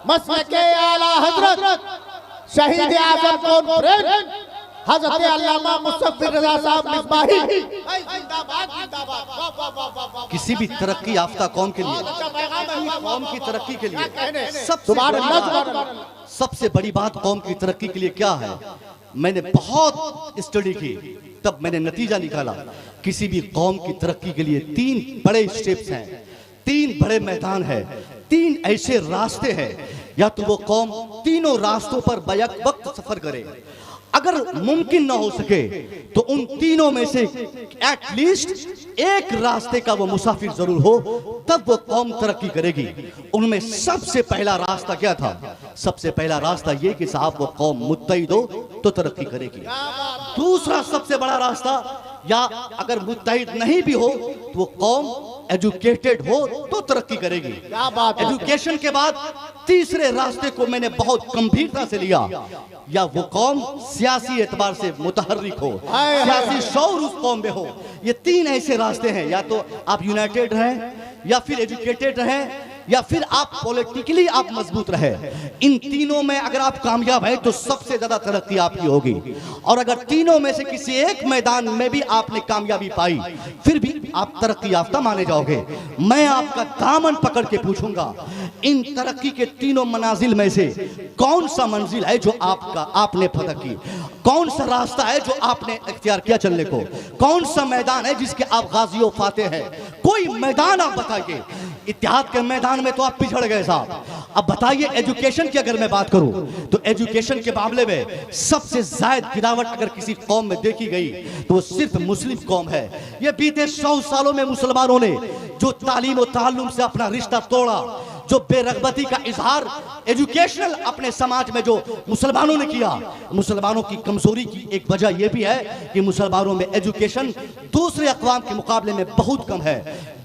मसलके आला हजरत शहीद आजम कॉन्फ्रेंस हजरत अल्लामा मुसफ़िर रज़ा साहब मिसबाही। किसी भी तरक्की याफ्ता कौम के लिए, कौम की तरक्की के लिए सबसे बड़ी बात कौम की तरक्की के लिए क्या है? मैंने बहुत स्टडी की, तब मैंने नतीजा निकाला। किसी भी कौम की तरक्की के लिए 3 बड़े स्टेप्स हैं, 3 बड़े मैदान हैं, 3 ऐसे रास्ते हैं। या तो वो कौम तीनों रास्तों पर बैक वक्त सफर करे। अगर मुमकिन ना हो सके तो उन तीनों में से एटलीस्ट एक रास्ते का वो मुसाफिर जरूर हो, तब वो कौम तरक्की करेगी। उनमें सबसे पहला रास्ता क्या था? सबसे पहला रास्ता ये कि साहब वो कौम मुत्तहिद हो तो तरक्की करेगी। दूसरा सबसे बड़ा रास्ता, या अगर मुत्तहिद नहीं भी हो तो वो कौम एजुकेटेड हो तो तरक्की करेगी। क्या बात है। एजुकेशन के बाद तीसरे रास्ते को मैंने बहुत गंभीरता से लिया, या वो कौम सियासी एतबार से मुतहर्रिक हो, सियासी शौर उस कौम में हो। ये तीन ऐसे रास्ते हैं, या तो आप यूनाइटेड रहें, या फिर एजुकेटेड रहें, या फिर आप पॉलिटिकली आप मजबूत रहे। इन तीनों में अगर आप कामयाब हैं तो सबसे ज्यादा तरक्की आपकी होगी। और अगर तीनों में से किसी एक मैदान में भी आपने कामयाबी पाई, फिर भी आप तरक्की याफ्ता माने जाओगे। मैं आपका दामन पकड़ के पूछूंगा, इन तरक्की के तीनों मनाजिल में से कौन सा मंजिल है जो आपने फतह की? कौन सा रास्ता है जो आपने इख्तियार किया चलने को? कौन सा मैदान है जिसके आप गाजी व फातेह हैं? कोई मैदान आप बताइए। इत्तेहाद के मैदान में तो आप पिछड़ गए साहब। अब बताइए एजुकेशन की अगर मैं बात करूं तो एजुकेशन के मामले में सबसे ज्यादा गिरावट अगर किसी कौम में देखी गई तो वो सिर्फ मुस्लिम कौम है। ये बीते 100 सालों में मुसलमानों ने जो तालीम और ताल्लुम से अपना रिश्ता तोड़ा, जो बेरगबती का इजहार एजुकेशनल अपने समाज में जो मुसलमानों ने किया, मुसलमानों की कमजोरी की एक वजह यह भी है कि मुसलमानों में एजुकेशन दूसरे अक़वाम के मुकाबले में बहुत कम है।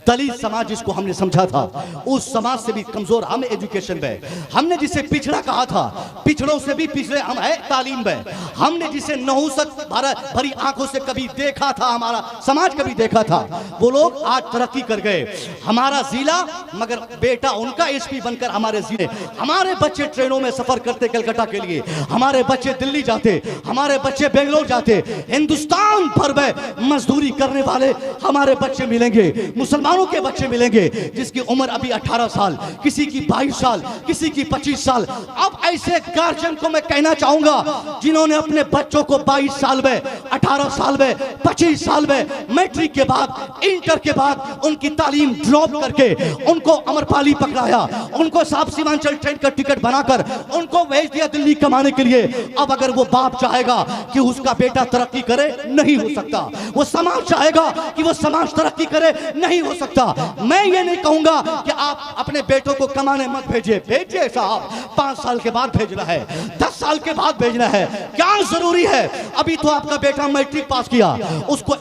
दलित समाज जिसको हमने समझा था, उस समाज से भी कमजोर हम एजुकेशन में। हमने जिसे पिछड़ा कहा था, पिछड़ों से भी पिछड़े हम है तालीम में। हमने जिसे नहुसत भरी आंखों से कभी देखा था, हमारा समाज कभी देखा था, वो लोग आज तरक्की कर गए। हमारा जिला मगर बेटा उनका एसपी बनकर हमारे जिले। हमारे बच्चे ट्रेनों में सफर करते कलकत्ता के लिए, हमारे बच्चे दिल्ली जाते, हमारे बच्चे बेंगलोर जाते। हिंदुस्तान भर में मजदूरी करने वाले हमारे बच्चे मिलेंगे, मुसलमान के बच्चे मिलेंगे जिसकी उम्र अभी 18 साल, किसी की 22 साल, किसी की 25 साल। अब ऐसे गार्जियन को मैं कहना चाहूंगा जिन्होंने अपने बच्चों को 22 साल में, 18 साल में, 25 साल में मैट्रिक के बाद, इंटर के बाद उनकी तालीम ड्रॉप करके उनको अमरपाली पकड़ाया, उनको साफ सीमांचल ट्रेन का टिकट बनाकर उनको भेज दिया दिल्ली कमाने के लिए। अब अगर वो बाप चाहेगा कि उसका बेटा तरक्की करे, नहीं हो सकता। वो समाज चाहेगा कि वो समाज तरक्की करे, नहीं हो सकता। मैं ये नहीं कहूंगा कि आप अपने बेटों को कमाने मत भेजिए, भेजिए साहब, 5 साल के बाद भेजना है, 10 साल के बाद भेजना है, क्या जरूरी है? अभी तो आपका बेटा मैट्रिक पास किया, उसको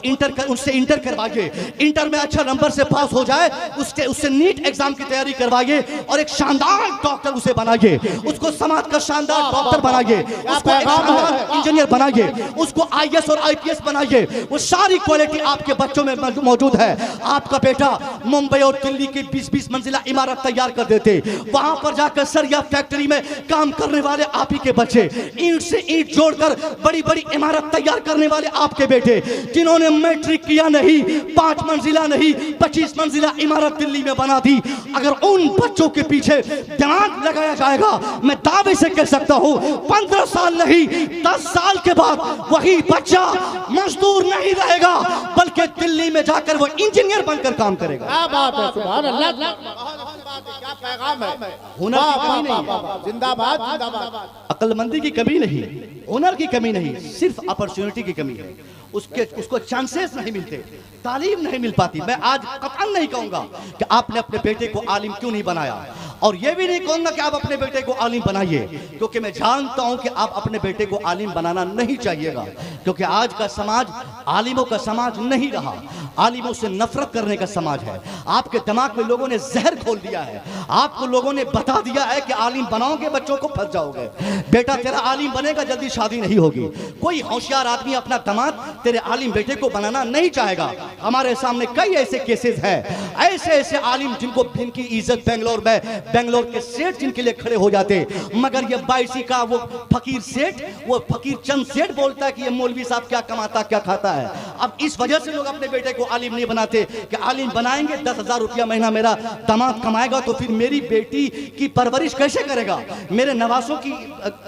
उससे इंटर करवाइए, इंटर में अच्छा नंबर से पास हो जाए, उससे नीट एग्जाम की तैयारी करवाइए और एक शानदार डॉक्टर उसे बनाइए, उसको समाज का शानदार डॉक्टर बनाइए, उसको एक शानदार इंजीनियर बनाइए, उसको IAS और IPS बनाइए। वो सारी क्वालिटी आपके बच्चों में मौजूद है। आपका बेटा मुंबई और दिल्ली की 20-20 मंजिला इमारत तैयार कर देते, वहां पर जाकर सरिया फैक्ट्री में काम करने वाले आप ही के बच्चे, ईंट से ईंट जोड़कर बड़ी बड़ी इमारत तैयार करने वाले आपके बेटे, जिन्होंने मैट्रिक किया नहीं, 5 मंजिला नहीं 25 मंजिला इमारत दिल्ली में बना दी। अगर उन बच्चों के पीछे दिमाग लगाया जाएगा, मैं दावे से कह सकता हूं 15 साल नहीं 10 साल के बाद वही बच्चा मजदूर नहीं रहेगा, बल्कि दिल्ली में जाकर वो इंजीनियर बनकर काम करेगा। क्या बात है, सुभान अल्लाह, क्या पैगाम है। हुनर की कमी नहीं, जिंदाबाद जिंदाबाद। अक्लमंदी की कमी नहीं, हुनर की कमी नहीं, सिर्फ अपॉर्चुनिटी की कमी है। उसको चांसेस नहीं मिलते, तालीम नहीं मिल पाती। मैं आज कतई नहीं कहूंगा कि आपने अपने बेटे को आलिम क्यों नहीं बनाया, और ये भी नहीं कहूंगा कि आप अपने बेटे को आलिम बनाइए, क्योंकि मैं जानता हूं कि आप अपने बेटे को आलिम बनाना नहीं चाहिएगा, क्योंकि आज का समाज आलिमों का समाज नहीं रहा, आलिमों से नफरत करने का समाज है। आपके दिमाग में लोगों ने जहर खोल दिया है, आपको लोगों ने बता दिया है कि आलिम बनाओगे बच्चों को फंस जाओगे, बेटा तेरा आलिम बनेगा जल्दी शादी नहीं होगी। कोई होशियार आदमी अपना दामाद तेरे आलिम बेटे को बनाना नहीं चाहेगा। हमारे सामने कई ऐसे केसेस हैं, ऐसे आलिम जिनकी इज्जत बेंगलोर के सेठ जिनके लिए खड़े हो जाते, मगर ये 22 का वो फकीर सेठ, वो फकीर चंद सेठ बोलता है कि ये मौलवी साहब क्या कमाता क्या खाता है। अब इस वजह से लोग अपने बेटे को आलिम नहीं बनाते कि आलिम बनाएंगे 10,000 रुपया महीना मेरा दामाद कमाएगा तो फिर मेरी बेटी की परवरिश कैसे करेगा, मेरे नवासों की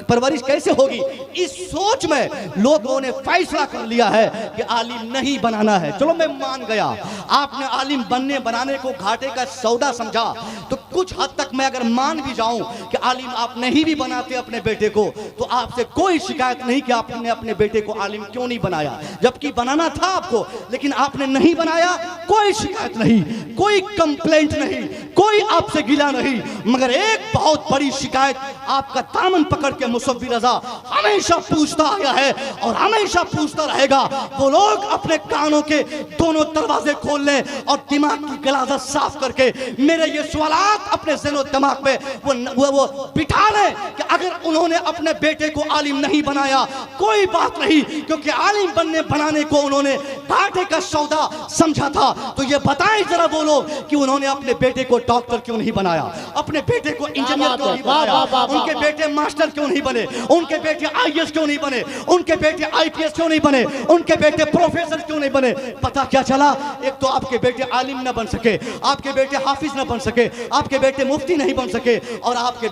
परवरिश कैसे होगी। इस सोच में लोगों ने फैसला कर लिया है कि आलिम नहीं बनाना है। चलो मैं मान गया, आपने आलिम बनने बनाने को घाटे का सौदा समझा, तो कुछ हद तक मैं अगर मान भी जाऊं कि आलिम आप नहीं भी बनाते अपने बेटे को, तो आपसे कोई शिकायत नहीं कि आपने अपने बेटे को आलिम क्यों नहीं बनाया, जबकि बनाना था आपको, लेकिन आपने नहीं बनाया, कोई शिकायत नहीं, कोई कंप्लेंट नहीं। कोई आपसे गिला नहीं, मगर एक बहुत बड़ी शिकायत, आपका दामन पकड़ के मुसव्विर रज़ा हमेशा पूछता आया है और हमेशा पूछता रहेगा। वो लोग अपने कानों के दोनों दरवाजे खोल लें और दिमाग की गलाजत साफ करके मेरे ये सवालात अपने ज़हन और दिमाग पे वो बिठा लें कि अगर उन्होंने अपने बेटे को आलिम नहीं बनाया कोई बात नहीं, क्योंकि आलिम बनाने को उन्होंने घाटे का सौदा समझा था, तो ये बताएं जरा वो लोग कि उन्होंने अपने बेटे को डॉक्टर क्यों नहीं बनाया, अपने बेटे को इंजीनियर क्यों नहीं बनाया, उनके बेटे मास्टर क्यों नहीं बने, उनके बेटे आईएएस क्यों नहीं बने, उनके बेटे आईपीएस क्यों नहीं बने, उनके बेटे प्रोफेसर क्यों नहीं बने। पता क्या चला, एक तो आपके बेटे आलिम न बन सके, आपके बेटे हाफिज न बन सके, आपके बेटे मुफ्ती नहीं बन सके, और आपके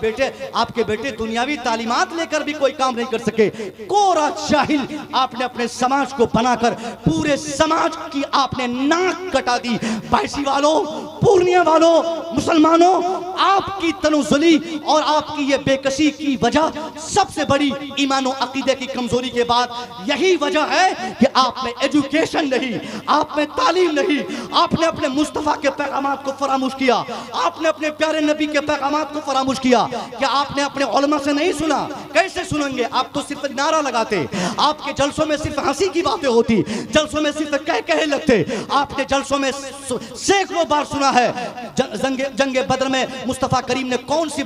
बेटे दुनियावी तालीमात लेकर भी कोई काम नहीं कर सके। कोरा जाहिल आपने अपने समाज को बनाकर पूरे समाज की आपने नाक कटा दी। बायसी वालों, पूर्णिया वालों, मुसलमानों, आपकी तनुज़ुली और आपकी ये बेकसी की वजह सबसे बड़ी ईमान और अकीदे की कमजोरी के बाद यही वजह है कि आप में एजुकेशन नहीं, आप में तालीम नहीं, आपने अपने मुस्तफ़ा के पैगामात को फरामोश किया, आपने अपने प्यारे नबी के पैगामात को फरामोश किया। क्या आपने अपने उलमा से नहीं सुना? कैसे सुनेंगे? आप तो सिर्फ नारा लगाते, आपके जलसों में सिर्फ हंसी की बातें होती, जलसों में सिर्फ कह लगते। आपने जलसों में सैकड़ों बार सुना है जंगे बदर में मुस्तफ़ा करीम ने कौन सी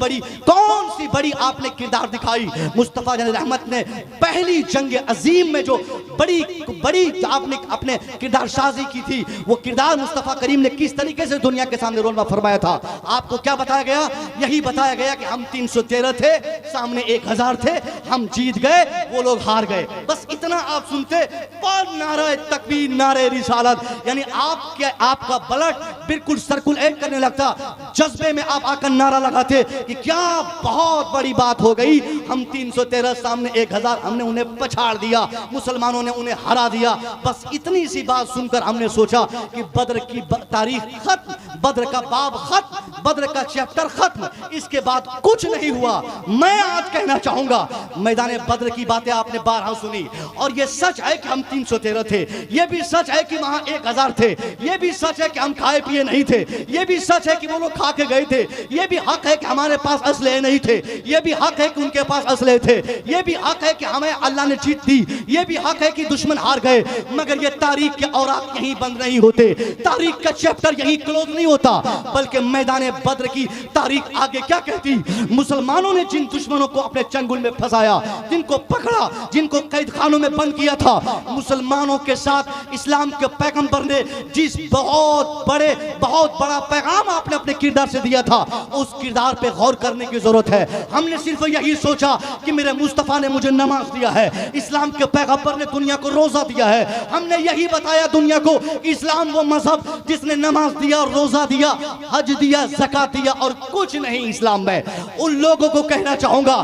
बड़ी आपने किरदार दिखाई। मुस्तफ़ा रहमत ने पहली जंग अजीम में जो बड़ी आपने अपने किरदार साजी की थी, वो किरदार मुस्तफ़ा करीम ने किस तरीके से दुनिया के सामने रोलमा फरमाया था। आपको क्या बताया गया? यही बताया गया कि हम 313 थे, सामने 1000 थे, हम जीत गए, वो लोग हार गए। बस इतना आप सुनते, पर नारे तकबीर, नारे रिसालत, यानी आपका ब्लड बिल्कुल सर्कुलेट करने लगता, जज्बे में आप आकर नारा लगाते कि क्या बहुत बड़ी बात हो गई, हम 313 सामने 1000, हमने उन्हें पछाड़ दिया, मुसलमानों ने उन्हें हरा दिया। बस इतनी सी बात सुनकर हमने सोचा कि बद्र की तारीख खत्म, बद्र का बाब खत्म, बद्र का चैप्टर खत्म, इसके बाद कुछ नहीं हुआ। मैं आज कहना चाहूंगा, मैदान बद्र की बातें आपने 12 सुनी, और ये सच है कि हम 313 थे, ये भी सच है कि वहां 1000 थे, ये भी सच है कि हम खाए पिए नहीं थे, ये भी सच है कि वो लोग खा के गए थे, ये भी हक है कि हमारे पास असले नहीं थे, ये भी हक है कि उनके पास असले थे, ये भी हक है कि हमें अल्लाह ने जीत दी, ये भी हक है कि दुश्मन हार गए। मगर ये तारीख के औराक यहीं बंद नहीं होते, तारीख का चैप्टर यहीं क्लोज नहीं होता, बल्कि मैदान बद्र की तारीख आगे क्या कहती। मुसलमानों ने जिन दुश्मनों को अपने चंगुल में फंसाया, जिनको पकड़ा, जिनको कैद खानों में बंद किया था, मुसलमानों के साथ इस्लाम के पैगंबर ने जिस बहुत बड़ा पैगाम आपने अपने किरदार से दिया था, उस किरदार पे गौर करने की जरूरत है। हमने सिर्फ यही सोचा कि मेरे मुस्तफ़ा ने मुझे नमाज दिया है, इस्लाम के पैगंबर ने दुनिया को रोजा दिया है, हमने यही बताया दुनिया को इस्लाम वो मजहब जिसने नमाज दिया, रोजा दिया, हज दिया, ज़कात दिया, और कुछ नहीं इस्लाम में। उन लोगों को कहना चाहूंगा,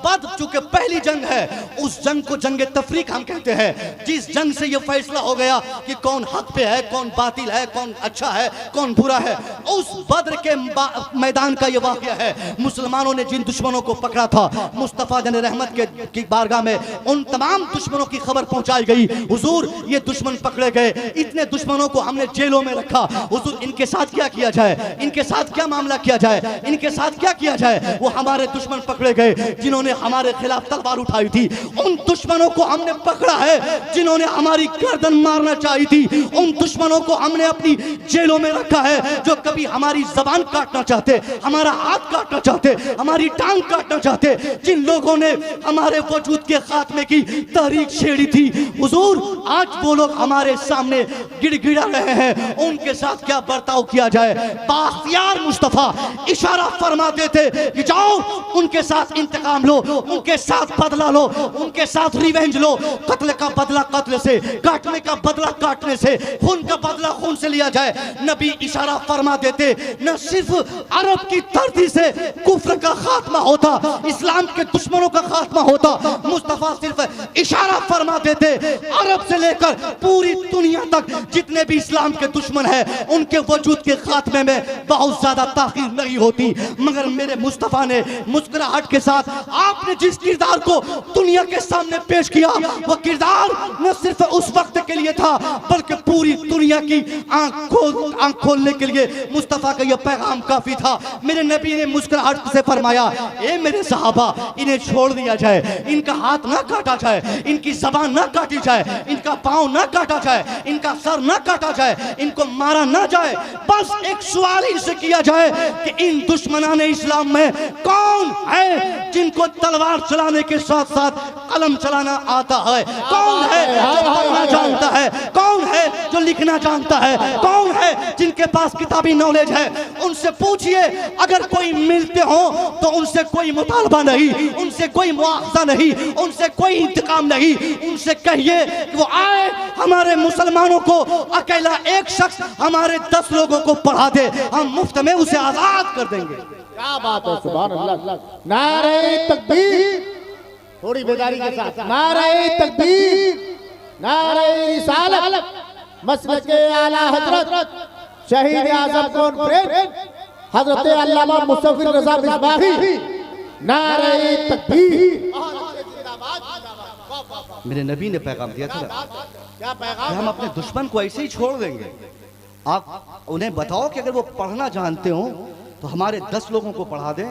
बद्र चूंकि पहली जंग है, उस जंग को जंग तफरीक हम कहते हैं, जिस जंग से यह फैसला हो गया कि कौन हक पे है, कौन बातिल है, कौन अच्छा है, कौन बुरा है, उस बद्र के मैदान का यह वाक़या है। मुसलमानों ने जिन दुश्मनों को पकड़ा था, मुस्तफ़ा जन रहमत की बारगाह में उन तमाम दुश्मनों की खबर पहुंचाई गई, हुजूर ये दुश्मन पकड़े गए, इतने दुश्मनों को हमने जेलों में रखा, हुजूर इनके साथ क्या किया जाए, इनके साथ क्या मामला किया जाए, इनके साथ क्या किया जाए। वो हमारे दुश्मन पकड़े गए जिन्होंने हमारे खिलाफ तलवार उठाई थी, उन दुश्मनों को हमने पकड़ा है जिन्होंने हमारी गर्दन मारना चाही थी, उन दुश्मनों को हमने अपनी जेलों में रखा है जो कभी हमारी जबान काटना चाहते, हमारा हाथ काटना चाहते, हमारी टांग काटना चाहते, जिन लोगों ने हमारे वजूद के खात्मे की तारीख छेड़ी थी। हुजूर आज वो लोग हमारे सामने गिड़गिड़ा रहे हैं, उनके साथ क्या बर्ताव किया जाए। बाख्तियार मुस्तफ़ा इशारा फरमाते थे कि जाओ उनके साथ इंतकाम लो, उनके साथ बदला लो, उनके साथ रिवेंज लो, कत्ल का बदला कत्ल से, काटने का बदला काटने से, खून का बदला खून से लिया जाए। नबी इशारा फरमा देते, न सिर्फ अरब की धरती से कुफ्र का खात्मा होता, इस्लाम के दुश्मनों का खात्मा होता। मुस्तफा सिर्फ इशारा फरमा देते, अरब से लेकर पूरी दुनिया तक जितने भी इस्लाम के दुश्मन हैं उनके वजूद के खात्मे में बहुत ज्यादा ताखीर नहीं होती। मगर मेरे मुस्तफा ने मुस्कुराहट के साथ आपने जिस किरदार को दुनिया के सामने पेश किया, वो किरदार न सिर्फ उस वक्त के लिए था बल्कि पूरी दुनिया की आंख खोलने के लिए मुस्तफा का यह पैगाम काफी था। मेरे नबी ने मुस्कुराहट से फरमाया, ए मेरे सहाबा, इन्हें छोड़ दिया जाए, इनका हाथ ना काटा जाए, इनकी जबान ना काटी जाए, इनका पांव ना काटा जाए, इनका सर ना काटा जाए, इनको मारा ना जाए। बस एक सवाल इनसे किया जाए कि इन दुश्मनाने इस्लाम में कौन है जिनको तलवार चलाने के साथ साथ कलम चलाना आता है? कौन है जो पढ़ना जानता है? कौन है जो लिखना जानता है? कौन है जिनके पास किताबी नॉलेज है? उनसे पूछिए, अगर कोई मिलते हो तो उनसे कोई मुतालबा नहीं, उनसे कोई मुआवजा नहीं, उनसे कोई इंतकाम नहीं। उनसे कहिए कि वो आए, हमारे मुसलमानों को अकेला एक शख्स हमारे 10 लोगों को पढ़ा दे, हम मुफ्त में उसे आजाद कर देंगे। क्या बात है, सुभान अल्लाह। नारे तकबीर, थोड़ी बेदारी के साथ, नारे तकबीर, नारे रिसालत, मसलके आला हजरत शहीद आजम कॉन्फ्रेंस हजरत अल्लामा मुस्तफिर रजा मिसबाही, नारे तकबीर। मेरे नबी ने पैगाम दिया था क्या पैगाम? हम अपने दुश्मन को ऐसे ही छोड़ देंगे। आप उन्हें बताओ कि अगर वो पढ़ना जानते हो तो हमारे 10 लोगों को पढ़ा दें,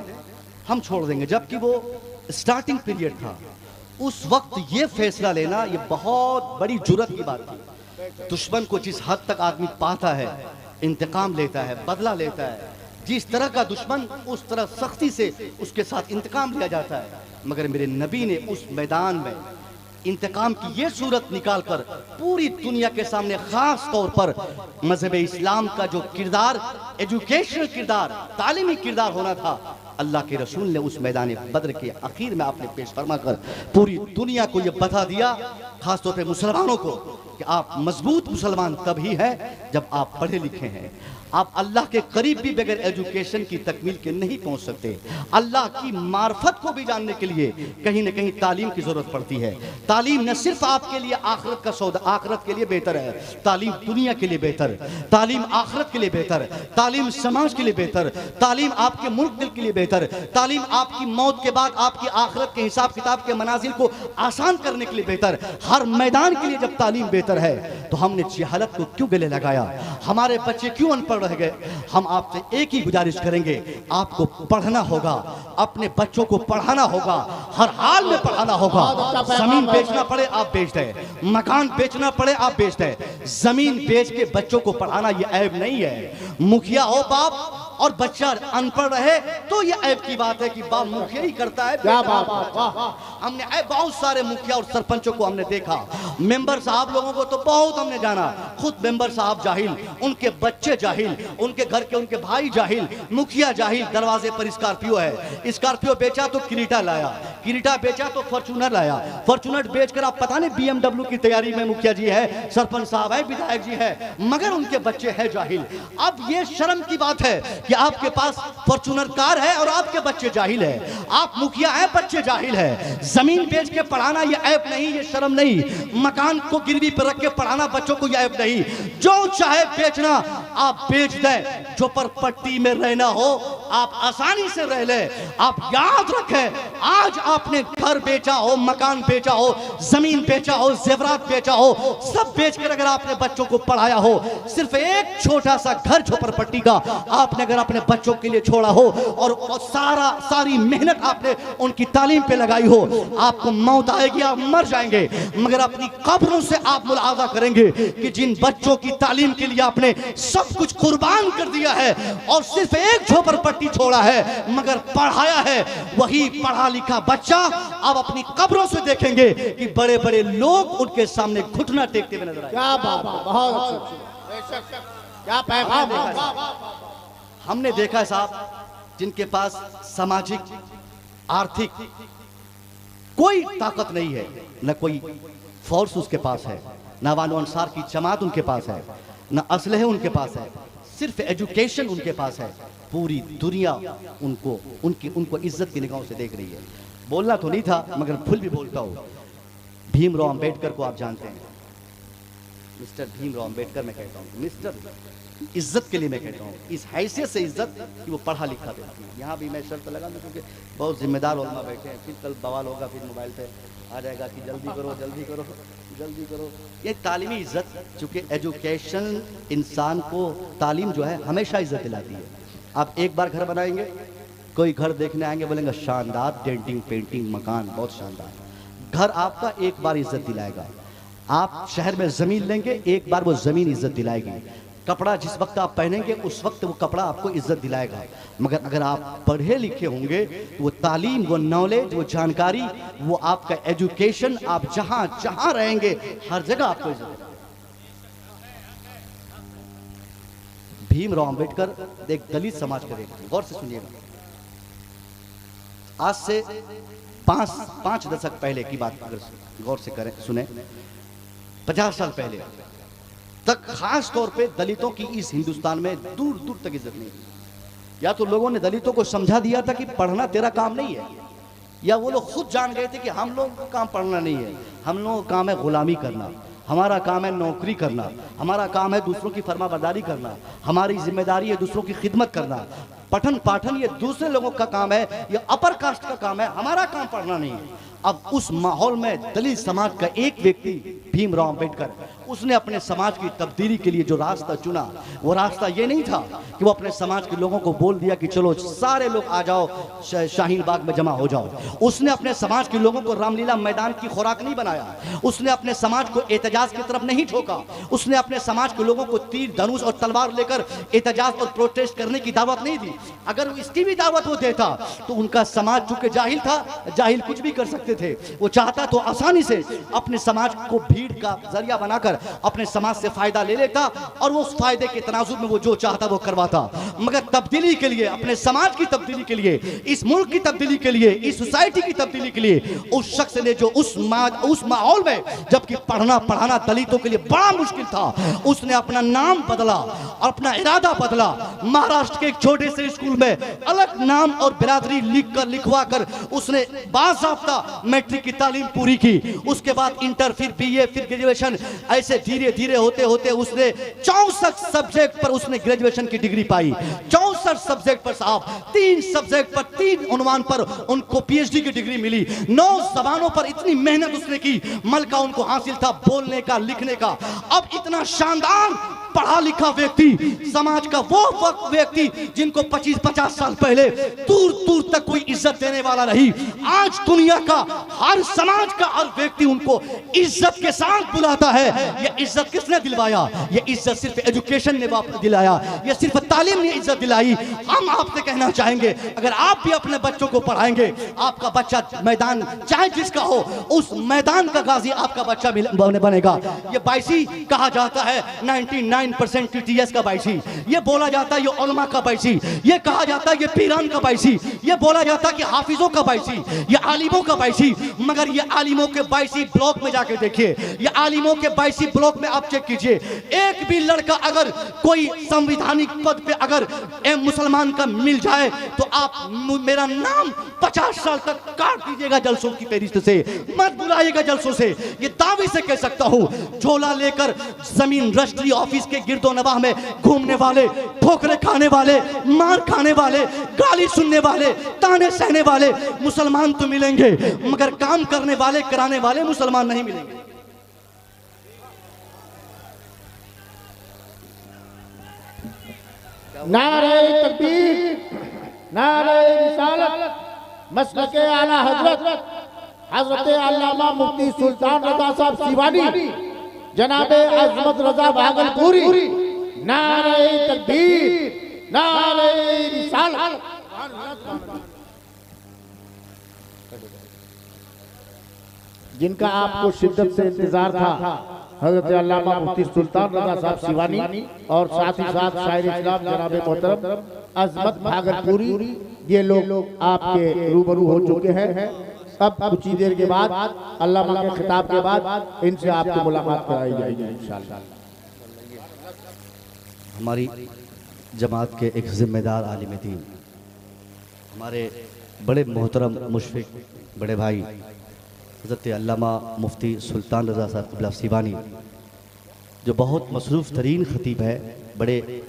हम छोड़ देंगे। जबकि वो स्टार्टिंग पीरियड था, उस वक्त ये फैसला लेना ये बहुत बड़ी जुर्रत की बात थी। दुश्मन को जिस हद तक आदमी पाता है, इंतकाम लेता है, बदला लेता है, जिस तरह का दुश्मन उस तरह सख्ती से उसके साथ इंतकाम लिया जाता है। मगर मेरे नबी ने उस मैदान में इंतकाम की ये सूरत निकाल कर पूरी दुनिया के सामने खास तौर पर मजहब इस्लाम का जो किरदार, एजुकेशनल किरदार, तालीमी किरदार होना था, अल्लाह के रसूल ने उस मैदान बद्र के आखिर में आपने पेश फरमा कर पूरी दुनिया को ये बता दिया, खासतौर पे मुसलमानों को, कि आप मजबूत मुसलमान तभी हैं जब आप पढ़े लिखे हैं। आप अल्लाह के करीब भी बगैर एजुकेशन की तकमील के नहीं पहुंच सकते। अल्लाह की मार्फत को भी जानने के लिए कहीं न कहीं तालीम की जरूरत पड़ती है। तालीम न सिर्फ आपके लिए आखिरत का सौदा, आखिरत के लिए बेहतर है, तालीम दुनिया के लिए बेहतर, तालीम आखिरत के लिए बेहतर, तालीम समाज के लिए बेहतर, तालीम आपके मुल्क दिल के लिए बेहतर, तालीम आपकी मौत के बाद आपकी आखिरत के हिसाब किताब के मनाजिल को आसान करने के लिए बेहतर। हर मैदान के लिए जब तालीम बेहतर है तो हमने जहालत को क्यों गले लगाया? हमारे बच्चे क्यों अनपढ़ रह गए? हम आपसे एक ही गुजारिश करेंगे, आपको पढ़ना होगा, अपने बच्चों को पढ़ाना होगा, हर हाल में पढ़ाना होगा। जमीन बेचना पड़े आप बेच दें, मकान बेचना पड़े आप बेच दें, जमीन बेच के बच्चों को पढ़ाना ये ऐब नहीं है। मुखिया हो बाप और बच्चा अनपढ़ रहे तो ये ऐब की बात है कि बाप मुखिया ही करता है। क्या बात। हमने बहुत सारे मुखिया और सरपंचों को हमने देखा, मेंबर साहब लोगों को तो बहुत हमने जाना, खुद मेंबर साहब जाहिल, उनके बच्चे जाहिल, उनके घर के उनके भाई जाहिल, मुखिया जाहिल। दरवाजे पर स्कॉर्पियो है, स्कॉर्पियो बेचा तो किरीटा लाया, किरीटा बेचा तो फॉर्च्यूनर लाया, फॉर्च्यूनर बेचकर आप पता नहीं BMW की तैयारी में मुखिया जी है, सरपंच साहब है, विधायक जी है, मगर उनके बच्चे हैं जाहिल। अब ये शर्म की बात है कि आपके पास फॉर्च्यूनर कार है और आपके बच्चे जाहिल है। आप मुखिया है, बच्चे जाहिल है। जमीन बेच के पढ़ाना ये ऐब नहीं, ये शर्म नहीं। मकान को गिरवी पर रख के पढ़ाना बच्चों को ये ऐब नहीं। जो चाहे बेचना आप बेच दें, जो पर पट्टी में रहना हो आप आसानी से रह ले। आप याद रखें, आज आपने घर बेचा हो, मकान बेचा हो, जमीन बेचा हो, जेवरात बेचा हो, सब बेचकर अगर आपने बच्चों को पढ़ाया हो, सिर्फ एक छोटा सा घर झोपड़पट्टी का आपने अगर अपने बच्चों के लिए छोड़ा हो और सारी मेहनत आपने उनकी तालीम पे लगाई हो, आपको मौत आएगी, आप मर जाएंगे, मगर अपनी कब्रों से आप मुलाहाजा करेंगे कि जिन बच्चों की तालीम के लिए आपने सब कुछ कुर्बान कर दिया है और सिर्फ एक झोपड़पट्टी छोड़ा है मगर पढ़ाया है, वही पढ़ा लिखा बच्चा अब अपनी कब्रों से देखेंगे कि बड़े बड़े लोग उनके सामने घुटना टेकते हुए नजर आए। क्या बात, बहुत अच्छी, क्या पैगाम। हमने देखा है साहब, जिनके पास सामाजिक आर्थिक कोई ताकत नहीं है, न कोई फोर्स उसके पास है, न वानो अंसार की जमात उनके पास है, न असलहे उनके पास है, सिर्फ एजुकेशन उनके पास है, पूरी दुनिया उनको इज्जत की निगाहों से देख रही है। बोलना तो नहीं था मगर फुल भी बोलता हूँ। भीमराव अंबेडकर को आप जानते हैं, मिस्टर भीमराव अंबेडकर मैं कहता हूँ, मिस्टर इज्जत के लिए मैं कहता हूँ, इस हैसियत से इज्जत कि वो पढ़ा लिखा व्यक्ति है। यहाँ भी मैं शर्त लगा दूँ क्योंकि बहुत जिम्मेदार उलमा बैठे हैं, फिर कल बवाल होगा, फिर मोबाइल पे आ जाएगा कि जल्दी करो जल्दी करो जल्दी करो। ये तालीमी इज्जत, चूँकि एजुकेशन इंसान को, तालीम जो है हमेशा इज्जत दिलाती है। आप एक बार घर बनाएंगे, कोई घर देखने आएंगे बोलेंगे शानदार डेंटिंग पेंटिंग मकान बहुत शानदार। घर आपका एक बार इज्जत दिलाएगा। आप शहर में ज़मीन लेंगे, एक बार वो ज़मीन इज्जत दिलाएगी। कपड़ा जिस वक्त आप पहनेंगे उस वक्त वो कपड़ा आपको इज्जत दिलाएगा। मगर अगर आप पढ़े लिखे होंगे तो वो तालीम, वो नॉलेज, वो जानकारी, वो आपका एजुकेशन, आप जहां जहां रहेंगे हर जगह आपको इज्जत। भीमराव अंबेडकर एक दलित समाज के व्यक्ति, गौर से सुनिएगा। आज से पांच दशक पहले की बात अगर गौर से करें, सुने, 50 साल पहले तक खास तौर पे दलितों की इस हिंदुस्तान में दूर दूर तक इज्जत नहीं थी। या तो लोगों ने दलितों को समझा दिया था कि पढ़ना तेरा काम नहीं है, या वो लोग खुद जान गए थे कि हम लोगों का काम पढ़ना नहीं है, हम लोगों का काम है गुलामी करना, हमारा काम है नौकरी करना, हमारा काम है दूसरों की फरमाबरदारी करना, हमारी जिम्मेदारी है दूसरों की खिदमत करना। पठन पाठन ये दूसरे लोगों का काम है, ये अपर कास्ट का काम है, हमारा काम पढ़ना नहीं है। अब उस माहौल में दलित समाज का एक व्यक्ति भीमराव अंबेडकर, उसने अपने समाज की तब्दीली के लिए जो रास्ता चुना, वो रास्ता ये नहीं था कि वो अपने समाज के लोगों को बोल दिया कि चलो सारे लोग आ जाओ शाहीन बाग में जमा हो जाओ। उसने अपने समाज के लोगों को रामलीला मैदान की खुराक नहीं बनाया। उसने अपने समाज को एहतजाज की तरफ नहीं ठोका। उसने अपने समाज के लोगों को तीर धनुष और तलवार लेकर एहतजाज और प्रोटेस्ट करने की दावत नहीं दी। अगर इसकी भी दावत वो देता तो उनका समाज चूंकि जाहिल था, जाहिल कुछ भी कर सकते थे। वो चाहता तो आसानी से अपने समाज को भीड़ का जरिया बनाकर अपने समाज से फायदा ले लेता और वो उस फायदे के तनाजुर में वो जो चाहता वो करवाता। मगर तब्दीली के लिए, अपने समाज की तब्दीली के लिए, इस मुल्क की तब्दीली के लिए, इस सोसाइटी की तब्दीली के लिए, उस शख्स ने जो उस माहौल में जबकि पढ़ना पढ़ाना दलितों के लिए बड़ा मुश्किल था, उसने अपना नाम बदला, अपना इरादा बदला। महाराष्ट्र के एक छोटे से स्कूल में अलग नाम और बिरादरी लिखवा कर उसने बाज़ाब्ता मैट्रिक की तालीम पूरी की। उसके बाद इंटर, फिर बीए, फिर ग्रेजुएशन, ऐसे धीरे धीरे होते होते उसने 64 सब्जेक्ट पर उसने ग्रेजुएशन की डिग्री पाई। 64 सब्जेक्ट पर साहब, 3 सब्जेक्ट पर 3 उन्वान पर उनको पीएचडी की डिग्री मिली। 9 जबानों पर इतनी मेहनत उसने की, मलका उनको हासिल था बोलने का, लिखने का। अब इतना शानदार पढ़ा लिखा व्यक्ति, समाज का वो व्यक्ति जिनको 25-50 साल पहले दूर दूर तक कोई इज्जत देने वाला नहीं, आज दुनिया का हर समाज का हर व्यक्ति उनको इज्जत के साथ बुलाता है। ये इज्जत किसने दिलवाया? ये इज्जत सिर्फ एजुकेशन ने दिलाया, ये सिर्फ तालीम ने इज्जत दिलाई। हम आपसे कहना चाहेंगे, अगर आप भी अपने बच्चों को पढ़ाएंगे, आपका बच्चा मैदान चाहे जिसका हो, उस मैदान का गाजी आपका बच्चा बनेगा। ये बाइसी कहा जाता है, 99% टीटीएस का बाइसी, ये बोला जाता है ये उलमा का बाइसी, ये कहा जाता है ये पीरान का बाइसी, ये बोला जाता है कि हाफिजों का बाइसी, ये आलिमों का बाइसी। मगर ये आलिमों के बाइसी ब्लॉक में जाके देखिए, ये आलिमों के बाइसी ब्लॉक में आप चेक कीजिए, एक भी लड़का अगर कोई संवैधानिक पद पे अगर मुसलमान का मिल जाए तो आप मेरा नाम 50 साल तक काट दीजिएगा जलसों की फहरिस्त से, मत बुलाइएगा जलसों से। ये दावे से कह सकता हूँ, झोला लेकर जमीन रजिस्ट्री ऑफिस के गिरदो नवाह में घूमने वाले, ठोकरे खाने वाले, मार खाने वाले, गाली सुनने वाले, ताने सहने वाले मुसलमान तो मिलेंगे, मगर काम करने वाले, कराने वाले मुसलमान नहीं मिलेंगे। नारे तकबीर, नारे रिसालत, मसलके आला हजरत हजरत अल्लामा मुफ्ती सुल्तान रजा साहब सिवानी, जनाबे अजमत रजा भागलपुरी। नारे तकबीर, नारे रिसालत। जिनका आपको शिद्दत से इंतजार था, हजरत अल्लामा मुफ्ती सुल्तान रजा साहब सिवानी और साथ ही साथ शायर इस्लाम जनाबे मोहतरम अजमत भागलपुरी, ये लोग आपके रूबरू हो चुके हैं। अब कुछ ही देर के बाद अल्लामा के खिताब के बाद इनसे आपको मुलाकात कराई जाएगी इंशाअल्लाह। हमारी जमात के एक ज़िम्मेदार आलिम दीन, हमारे बड़े मोहतरम मुशफ़िक बड़े भाई हज़रत अल्लामा मुफ्ती सुल्तान रज़ा साहब क़िबला सीवानी, जो बहुत मसरूफ़ तरीन ख़तीब है, बड़े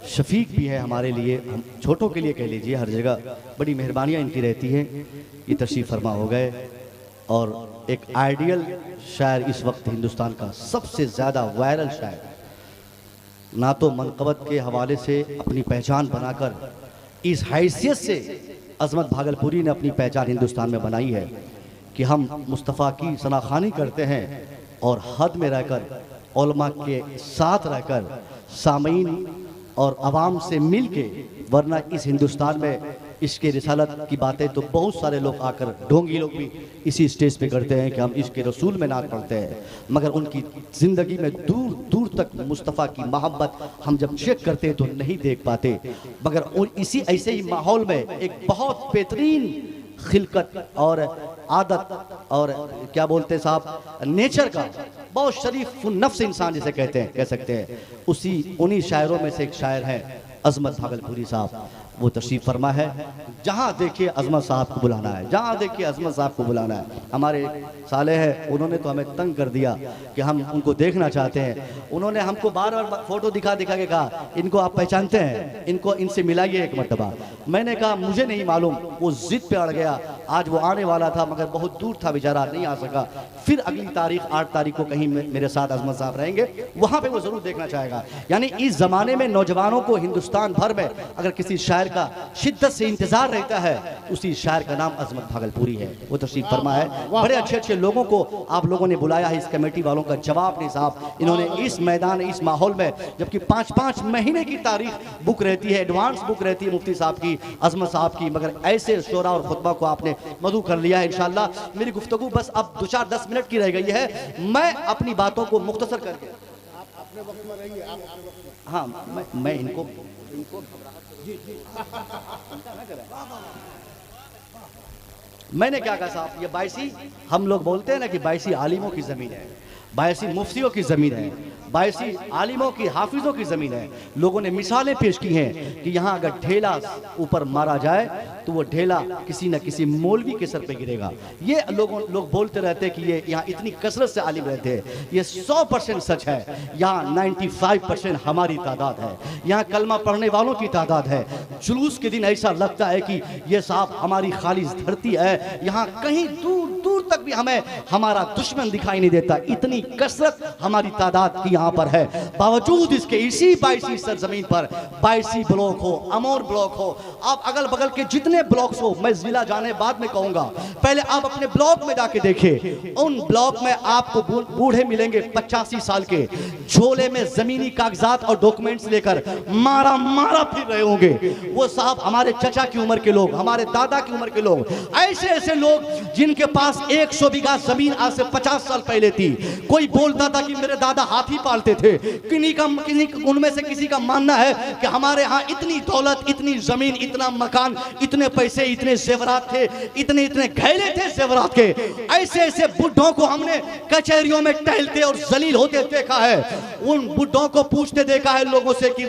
शफ़ीक भी है हमारे लिए, हम छोटों के लिए कह लीजिए, हर जगह बड़ी मेहरबानियाँ इनकी रहती हैं। ये तशरीफ़ फरमा हो गए और एक आइडियल शायर इस वक्त हिंदुस्तान का सबसे ज़्यादा वायरल शायर, ना तो मनक़बत के हवाले से अपनी पहचान बनाकर इस हैसियत से अज़मत भागलपुरी ने अपनी पहचान हिंदुस्तान में बनाई है कि हम मुस्तफ़ा की शनाख़ानी करते हैं और हद में रहकर उलमा के साथ रहकर सामीन और आवाम से मिल के, वरना इस हिंदुस्तान में इसके रिसालत की बातें तो बहुत सारे लोग आकर, ढोंगी लोग भी इसी स्टेज पे करते हैं कि हम इसके रसूल में नात पढ़ते हैं, मगर उनकी ज़िंदगी में दूर दूर तक मुस्तफ़ा की मोहब्बत हम जब चेक करते हैं तो नहीं देख पाते। मगर इसी ऐसे ही माहौल में एक बहुत बेहतरीन खिलकत और आदत और क्या बोलते हैं साहब, नेचर का बहुत शरीफ नफ्स इंसान जिसे कहते हैं, कह सकते हैं, उन्हीं शायरों में से एक शायर है अज़मत भागलपुरी साहब। वो तशरीफ़ फरमा है, जहाँ देखिए अज़मत साहब को बुलाना है, जहाँ देखिए अज़मत साहब को बुलाना है। हमारे साले हैं, उन्होंने तो हमें तंग कर दिया कि हम उनको देखना चाहते हैं। उन्होंने हमको बार बार फ़ोटो दिखा दिखा के कहा, इनको आप पहचानते हैं, इनको इनसे मिलाइए एक मरतबा। मैंने कहा मुझे नहीं मालूम, वो ज़िद पे अड़ गया। आज वो आने वाला था मगर बहुत दूर था बेचारा, नहीं आ सका। फिर अगली तारीख 8 तारीख को कहीं मेरे साथ अज़मत साहब रहेंगे, वहाँ पर वो ज़रूर देखना चाहेगा। यानी इस ज़माने में नौजवानों को हिंदुस्तान भर में अगर किसी शायर का शिद्दत से इंतजार रहता है, उसी शायर का नाम अज़मत भागलपुरी है। वो तशरीफ़ फरमा है। बड़े अच्छे अच्छे लोगों को आप लोगों ने बुलाया है, इस कमेटी वालों का जवाब नहीं साहब। इन्होंने इस मैदान, इस माहौल में, जबकि 5-5 महीने की तारीख बुक रहती है, एडवांस बुक रहती है मुफ्ती साहब की, अज़मत साहब की, मगर ऐसे शोरा और खुतबा को आपने मदू कर लिया है। इंशाअल्लाह मेरी गुफ्तगू बस अब 2-4-10 मिनट की रह गई है। मैं अपनी बातों को मुख्तसर करके, हाँ मैं इनको मैंने क्या कहा साहब, ये बायसी हम लोग बोलते हैं ना कि बायसी आलिमों की ज़मीन है, बायसी मुफ्तियों की ज़मीन है, बायसी आलिमों की, हाफिज़ों की ज़मीन है। लोगों ने मिसालें पेश की हैं कि यहाँ अगर ढेला ऊपर मारा जाए तो वो ढेला किसी न किसी मौलवी के सर पे गिरेगा। ये लोग बोलते रहते हैं कि ये यहाँ इतनी कसरत से आलिम रहते हैं। ये 100% सच है। यहाँ 95% हमारी तादाद है, यहाँ कलमा पढ़ने वालों की तादाद है। जुलूस के दिन ऐसा लगता है कि ये साहब हमारी खालिस धरती है, यहाँ कहीं दूर दूर तक भी हमें हमारा दुश्मन दिखाई नहीं देता। इतनी कसरत हमारी तादाद की यहाँ पर है। बावजूद इसके इसी बायसी सरजमीन पर बायसी ब्लॉक हो, अमोर ब्लॉक हो, आप अगल बगल के जितने ब्लॉक्स हो, मैं जिला जाने बाद में कहूंगा, पहले आप अपने ब्लॉक में जाके देखिए। उन ब्लॉक में आपको बूढ़े मिलेंगे 85 साल के, झोले में जमीनी कागजात और डॉक्यूमेंट्स लेकर मारा मारा फिर रहे होंगे। वो साहब हमारे चचा की उम्र के लोग, हमारे दादा की उम्र के लोग, ऐसे ऐसे लोग जिनके पास 100 बीघा जमीन आज से 50 साल पहले थी। कोई बोलता था कि मेरे दादा हाथी पालते थे, उनमें से किसी का मानना है कि हमारे यहाँ इतनी दौलत, इतनी जमीन, इतना मकान, इतने पैसे, इतने जेवरात थे, इतने इतने घैले थे जेवरात के। ऐसे ऐसे बुढ़ों को हमने कचहरियों में टहलते और जलील होते देखा है। उन बुढ़ों को पूछते देखा है लोगों से कि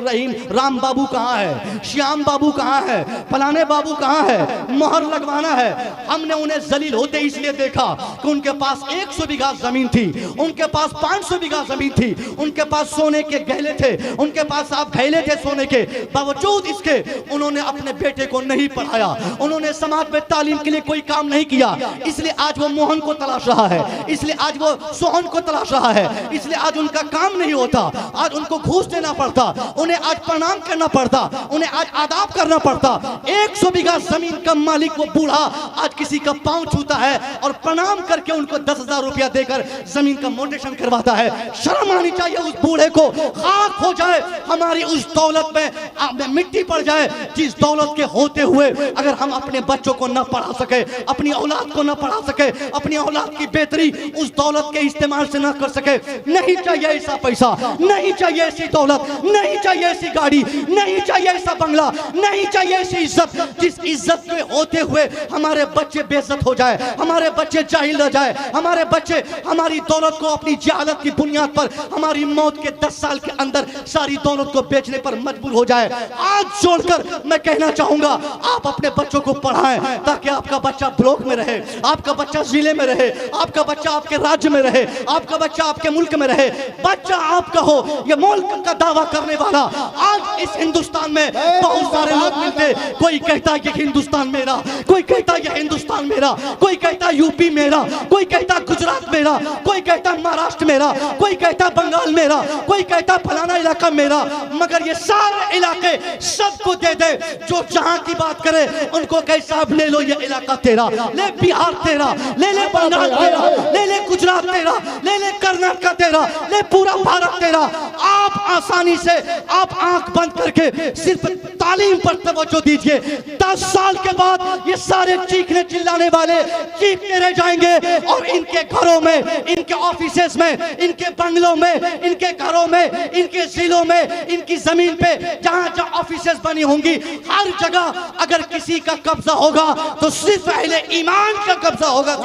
राम बाबू कहाँ है, श्याम बाबू कहाँ है, फलाने बाबू कहाँ है, मोहर लगवाना है। हमने उन्हें जलील होते इसलिए देखा कि उनके पास 100 बीघा जमीन थी, उनके पास 500 बीघा जमीन थी, उनके पास सोने के गहले थे, उनके पास आप गहले थे सोने के। बावजूद इसके उन्होंने अपने बेटे को नहीं पढ़ाया, उन्होंने समाज में तालीम के लिए कोई काम नहीं किया। इसलिए आज वो मोहन को तलाश रहा है, इसलिए आज वो सोहन को तलाश रहा है, इसलिए आज उनका काम नहीं होता। आज उनको घूस देना पड़ता, उन्हें आज प्रणाम करना पड़ता, उन्हें आज आदाब करना पड़ता। 100 बीघा जमीन का मालिक वो बूढ़ा आज किसी का पांव छूता है और प्रणाम करके उनको 10,000 रुपया देकर जमीन का मोटेशन करवाता है। शर्म आनी चाहिए उस बूढ़े को। खाक हो जाए हमारी उस दौलत में मिट्टी पड़ जाए जिस दौलत के होते हुए अगर हम अपने बच्चों को न पढ़ा सके, अपनी औलाद को न पढ़ा सके, अपनी औलाद की बेहतरी उस दौलत के इस्तेमाल से न कर सके। नहीं चाहिए ऐसा पैसा, नहीं चाहिए ऐसी दौलत, नहीं चाहिए ऐसी गाड़ी, नहीं चाहिए ऐसा बंगला, नहीं चाहिए ऐसी इज्जत जिस इज्जत के होते हुए हमारे बच्चे बेइज्जत हो जाए, हमारे बच्चे बच्चे जाहिल रह जाए, हमारे बच्चे हमारी दौलत को अपनी जहालत की बुनियाद पर हमारी मौत के 10 साल के अंदर सारी दौलत को बेचने पर मजबूर हो जाए। आज जोड़कर मैं कहना चाहूंगा, आप अपने बच्चों को पढ़ाएं ताकि आपका बच्चा ब्लॉक में रहे, आपका बच्चा जिले में रहे, आपका बच्चा आपके राज्य में रहे, आपका बच्चा आपके मुल्क में रहे, बच्चा आपका हो। ये मुल्क का दावा करने वाला आज इस हिंदुस्तान में बहुत सारे लोग मिलते, कोई कहता है कि हिंदुस्तान मेरा, कोई कहता है कि हिंदुस्तान मेरा, कोई कहता है यूपी मेरा, कोई कहता है गुजरात मेरा, कोई कहता है महाराष्ट्र मेरा, कोई कहता है बंगाल मेरा, कोई कहता है फलाना इलाका मेरा। मगर ये सारे इलाके सबको दे दे, जो जहां की बात करे उनको कहे साहब ले लो ये इलाका तेरा, ले बिहार तेरा, ले ले बंगाल तेरा, ले ले गुजरात तेरा, ले ले कर्नाटक तेरा, ले पूरा भारत तेरा। आप आसानी से आप आंख बंद करके सिर्फ तालीम पर तवज्जो दीजिए। 10 साल के बाद ये सारे चीखने चिल्लाने वाले चीखते रह जाएंगे और इनके घरों में, इनके ऑफिसेस में, इनके बंगलों में, इनके घरों में, इनके जिलों में, इनकी जमीन पे जहां जहां ऑफिसेस बनी होंगी, हर जगह अगर किसी का कब्जा होगा तो सिर्फ अहले ईमान का कब्जा होगा,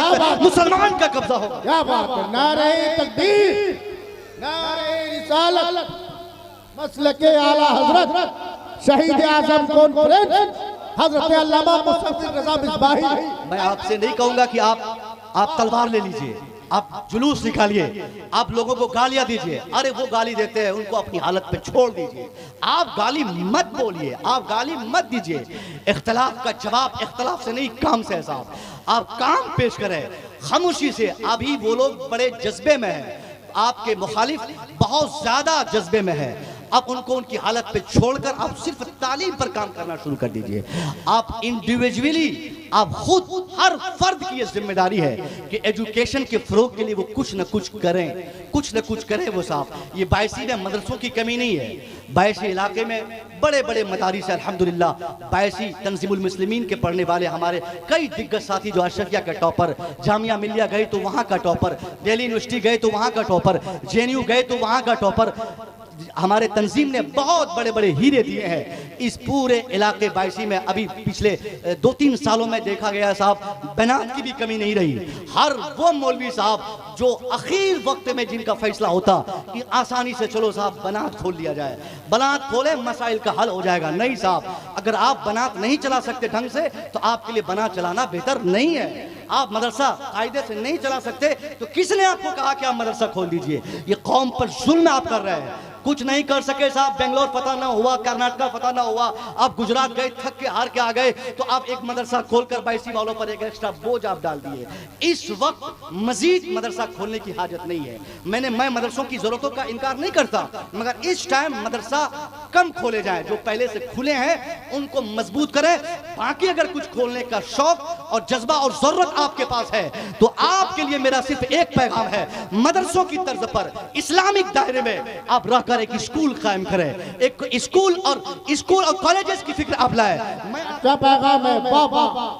मुसलमान का कब्जा होगा। क्या बात है, नारे तकबीर, नारे रिसालत, मसलके आला हजरत शहीद आजम कॉन्फ्रेंस हजरत अल्लामा मुफद्दिल रजा मिसबाही। मैं आपसे नहीं कहूंगा कि आप तलवार ले लीजिए, आप जुलूस निकालिए, आप लोगों को गालियां दीजिए। अरे वो गाली देते हैं, उनको अपनी हालत पे छोड़ दीजिए। आप गाली मत बोलिए, आप गाली मत दीजिए। इख्तलाफ का जवाब इख्तलाफ से नहीं, काम से है साहब। आप काम पेश करें खामोशी से। अभी वो लोग बड़े जज्बे में हैं, आपके मुखालिफ बहुत ज्यादा जज्बे में है। आप उनको उनकी हालत पे छोड़कर आप सिर्फ तालीम पर काम करना शुरू कर दीजिए। आप इंडिविजुअली, आप खुद, हर फर्द की ये जिम्मेदारी है कि एजुकेशन के फरोग के लिए वो कुछ न कुछ करें, कुछ न कुछ करें वो साहब। ये बायसी में मदरसों की कमी नहीं है। बायसी इलाके में बड़े बड़े मदारिस है अल्हम्दुलिल्लाह। बायसी तंजीमुल मुस्लिमीन के पढ़ने वाले हमारे कई दिग्गज साथी, जो अशरफिया का टॉपर, जामिया मिलिया गए तो वहाँ का टॉपर, दिल्ली यूनिवर्सिटी गए तो वहाँ का टॉपर, JNU गए तो वहाँ का टॉपर, हमारे तंजीम ने बहुत बड़े बड़े हीरे दिए हैं इस पूरे इलाके बायसी में। अभी पिछले 2-3 सालों में देखा गया साहब, बनात की भी कमी नहीं रही। हर वो मौलवी साहब जो आखिर वक्त में जिनका फैसला होता कि आसानी से चलो साहब बनात खोल लिया जाए, बनात खोले मसाइल का हल हो जाएगा। नहीं साहब, अगर आप बनात नहीं चला सकते ढंग से तो आपके लिए बनात चलाना बेहतर नहीं है। आप मदरसा कायदे से नहीं चला सकते तो किसने आपको कहा कि आप मदरसा खोल दीजिए? ये कौम पर जुल्म आप कर रहे हैं। कुछ नहीं कर सके साहब, बेंगलोर फतह ना हुआ, कर्नाटक फतह ना हुआ, आप गुजरात गए, थक के हार के आ गए, तो आप एक मदरसा खोलकर बायसी वालों पर एक एक्स्ट्रा बोझ आप डाल दिए। इस वक्त मजीद मदरसा खोलने की हाजत नहीं है। मैं मदरसों की जरूरतों का इनकार नहीं करता, मगर इस टाइम मदरसा कम खोले जाए, जो पहले से खुले हैं उनको मजबूत करें। बाकी अगर कुछ खोलने का शौक और जज्बा और जरूरत आपके पास है तो आपके लिए मेरा सिर्फ एक पैगाम है, मदरसों की तर्ज पर इस्लामिक दायरे में आप रहकर एक स्कूल कायम करें। एक स्कूल और कॉलेजेस की फिक्र आप लाए। क्या पैगाम है बाबा।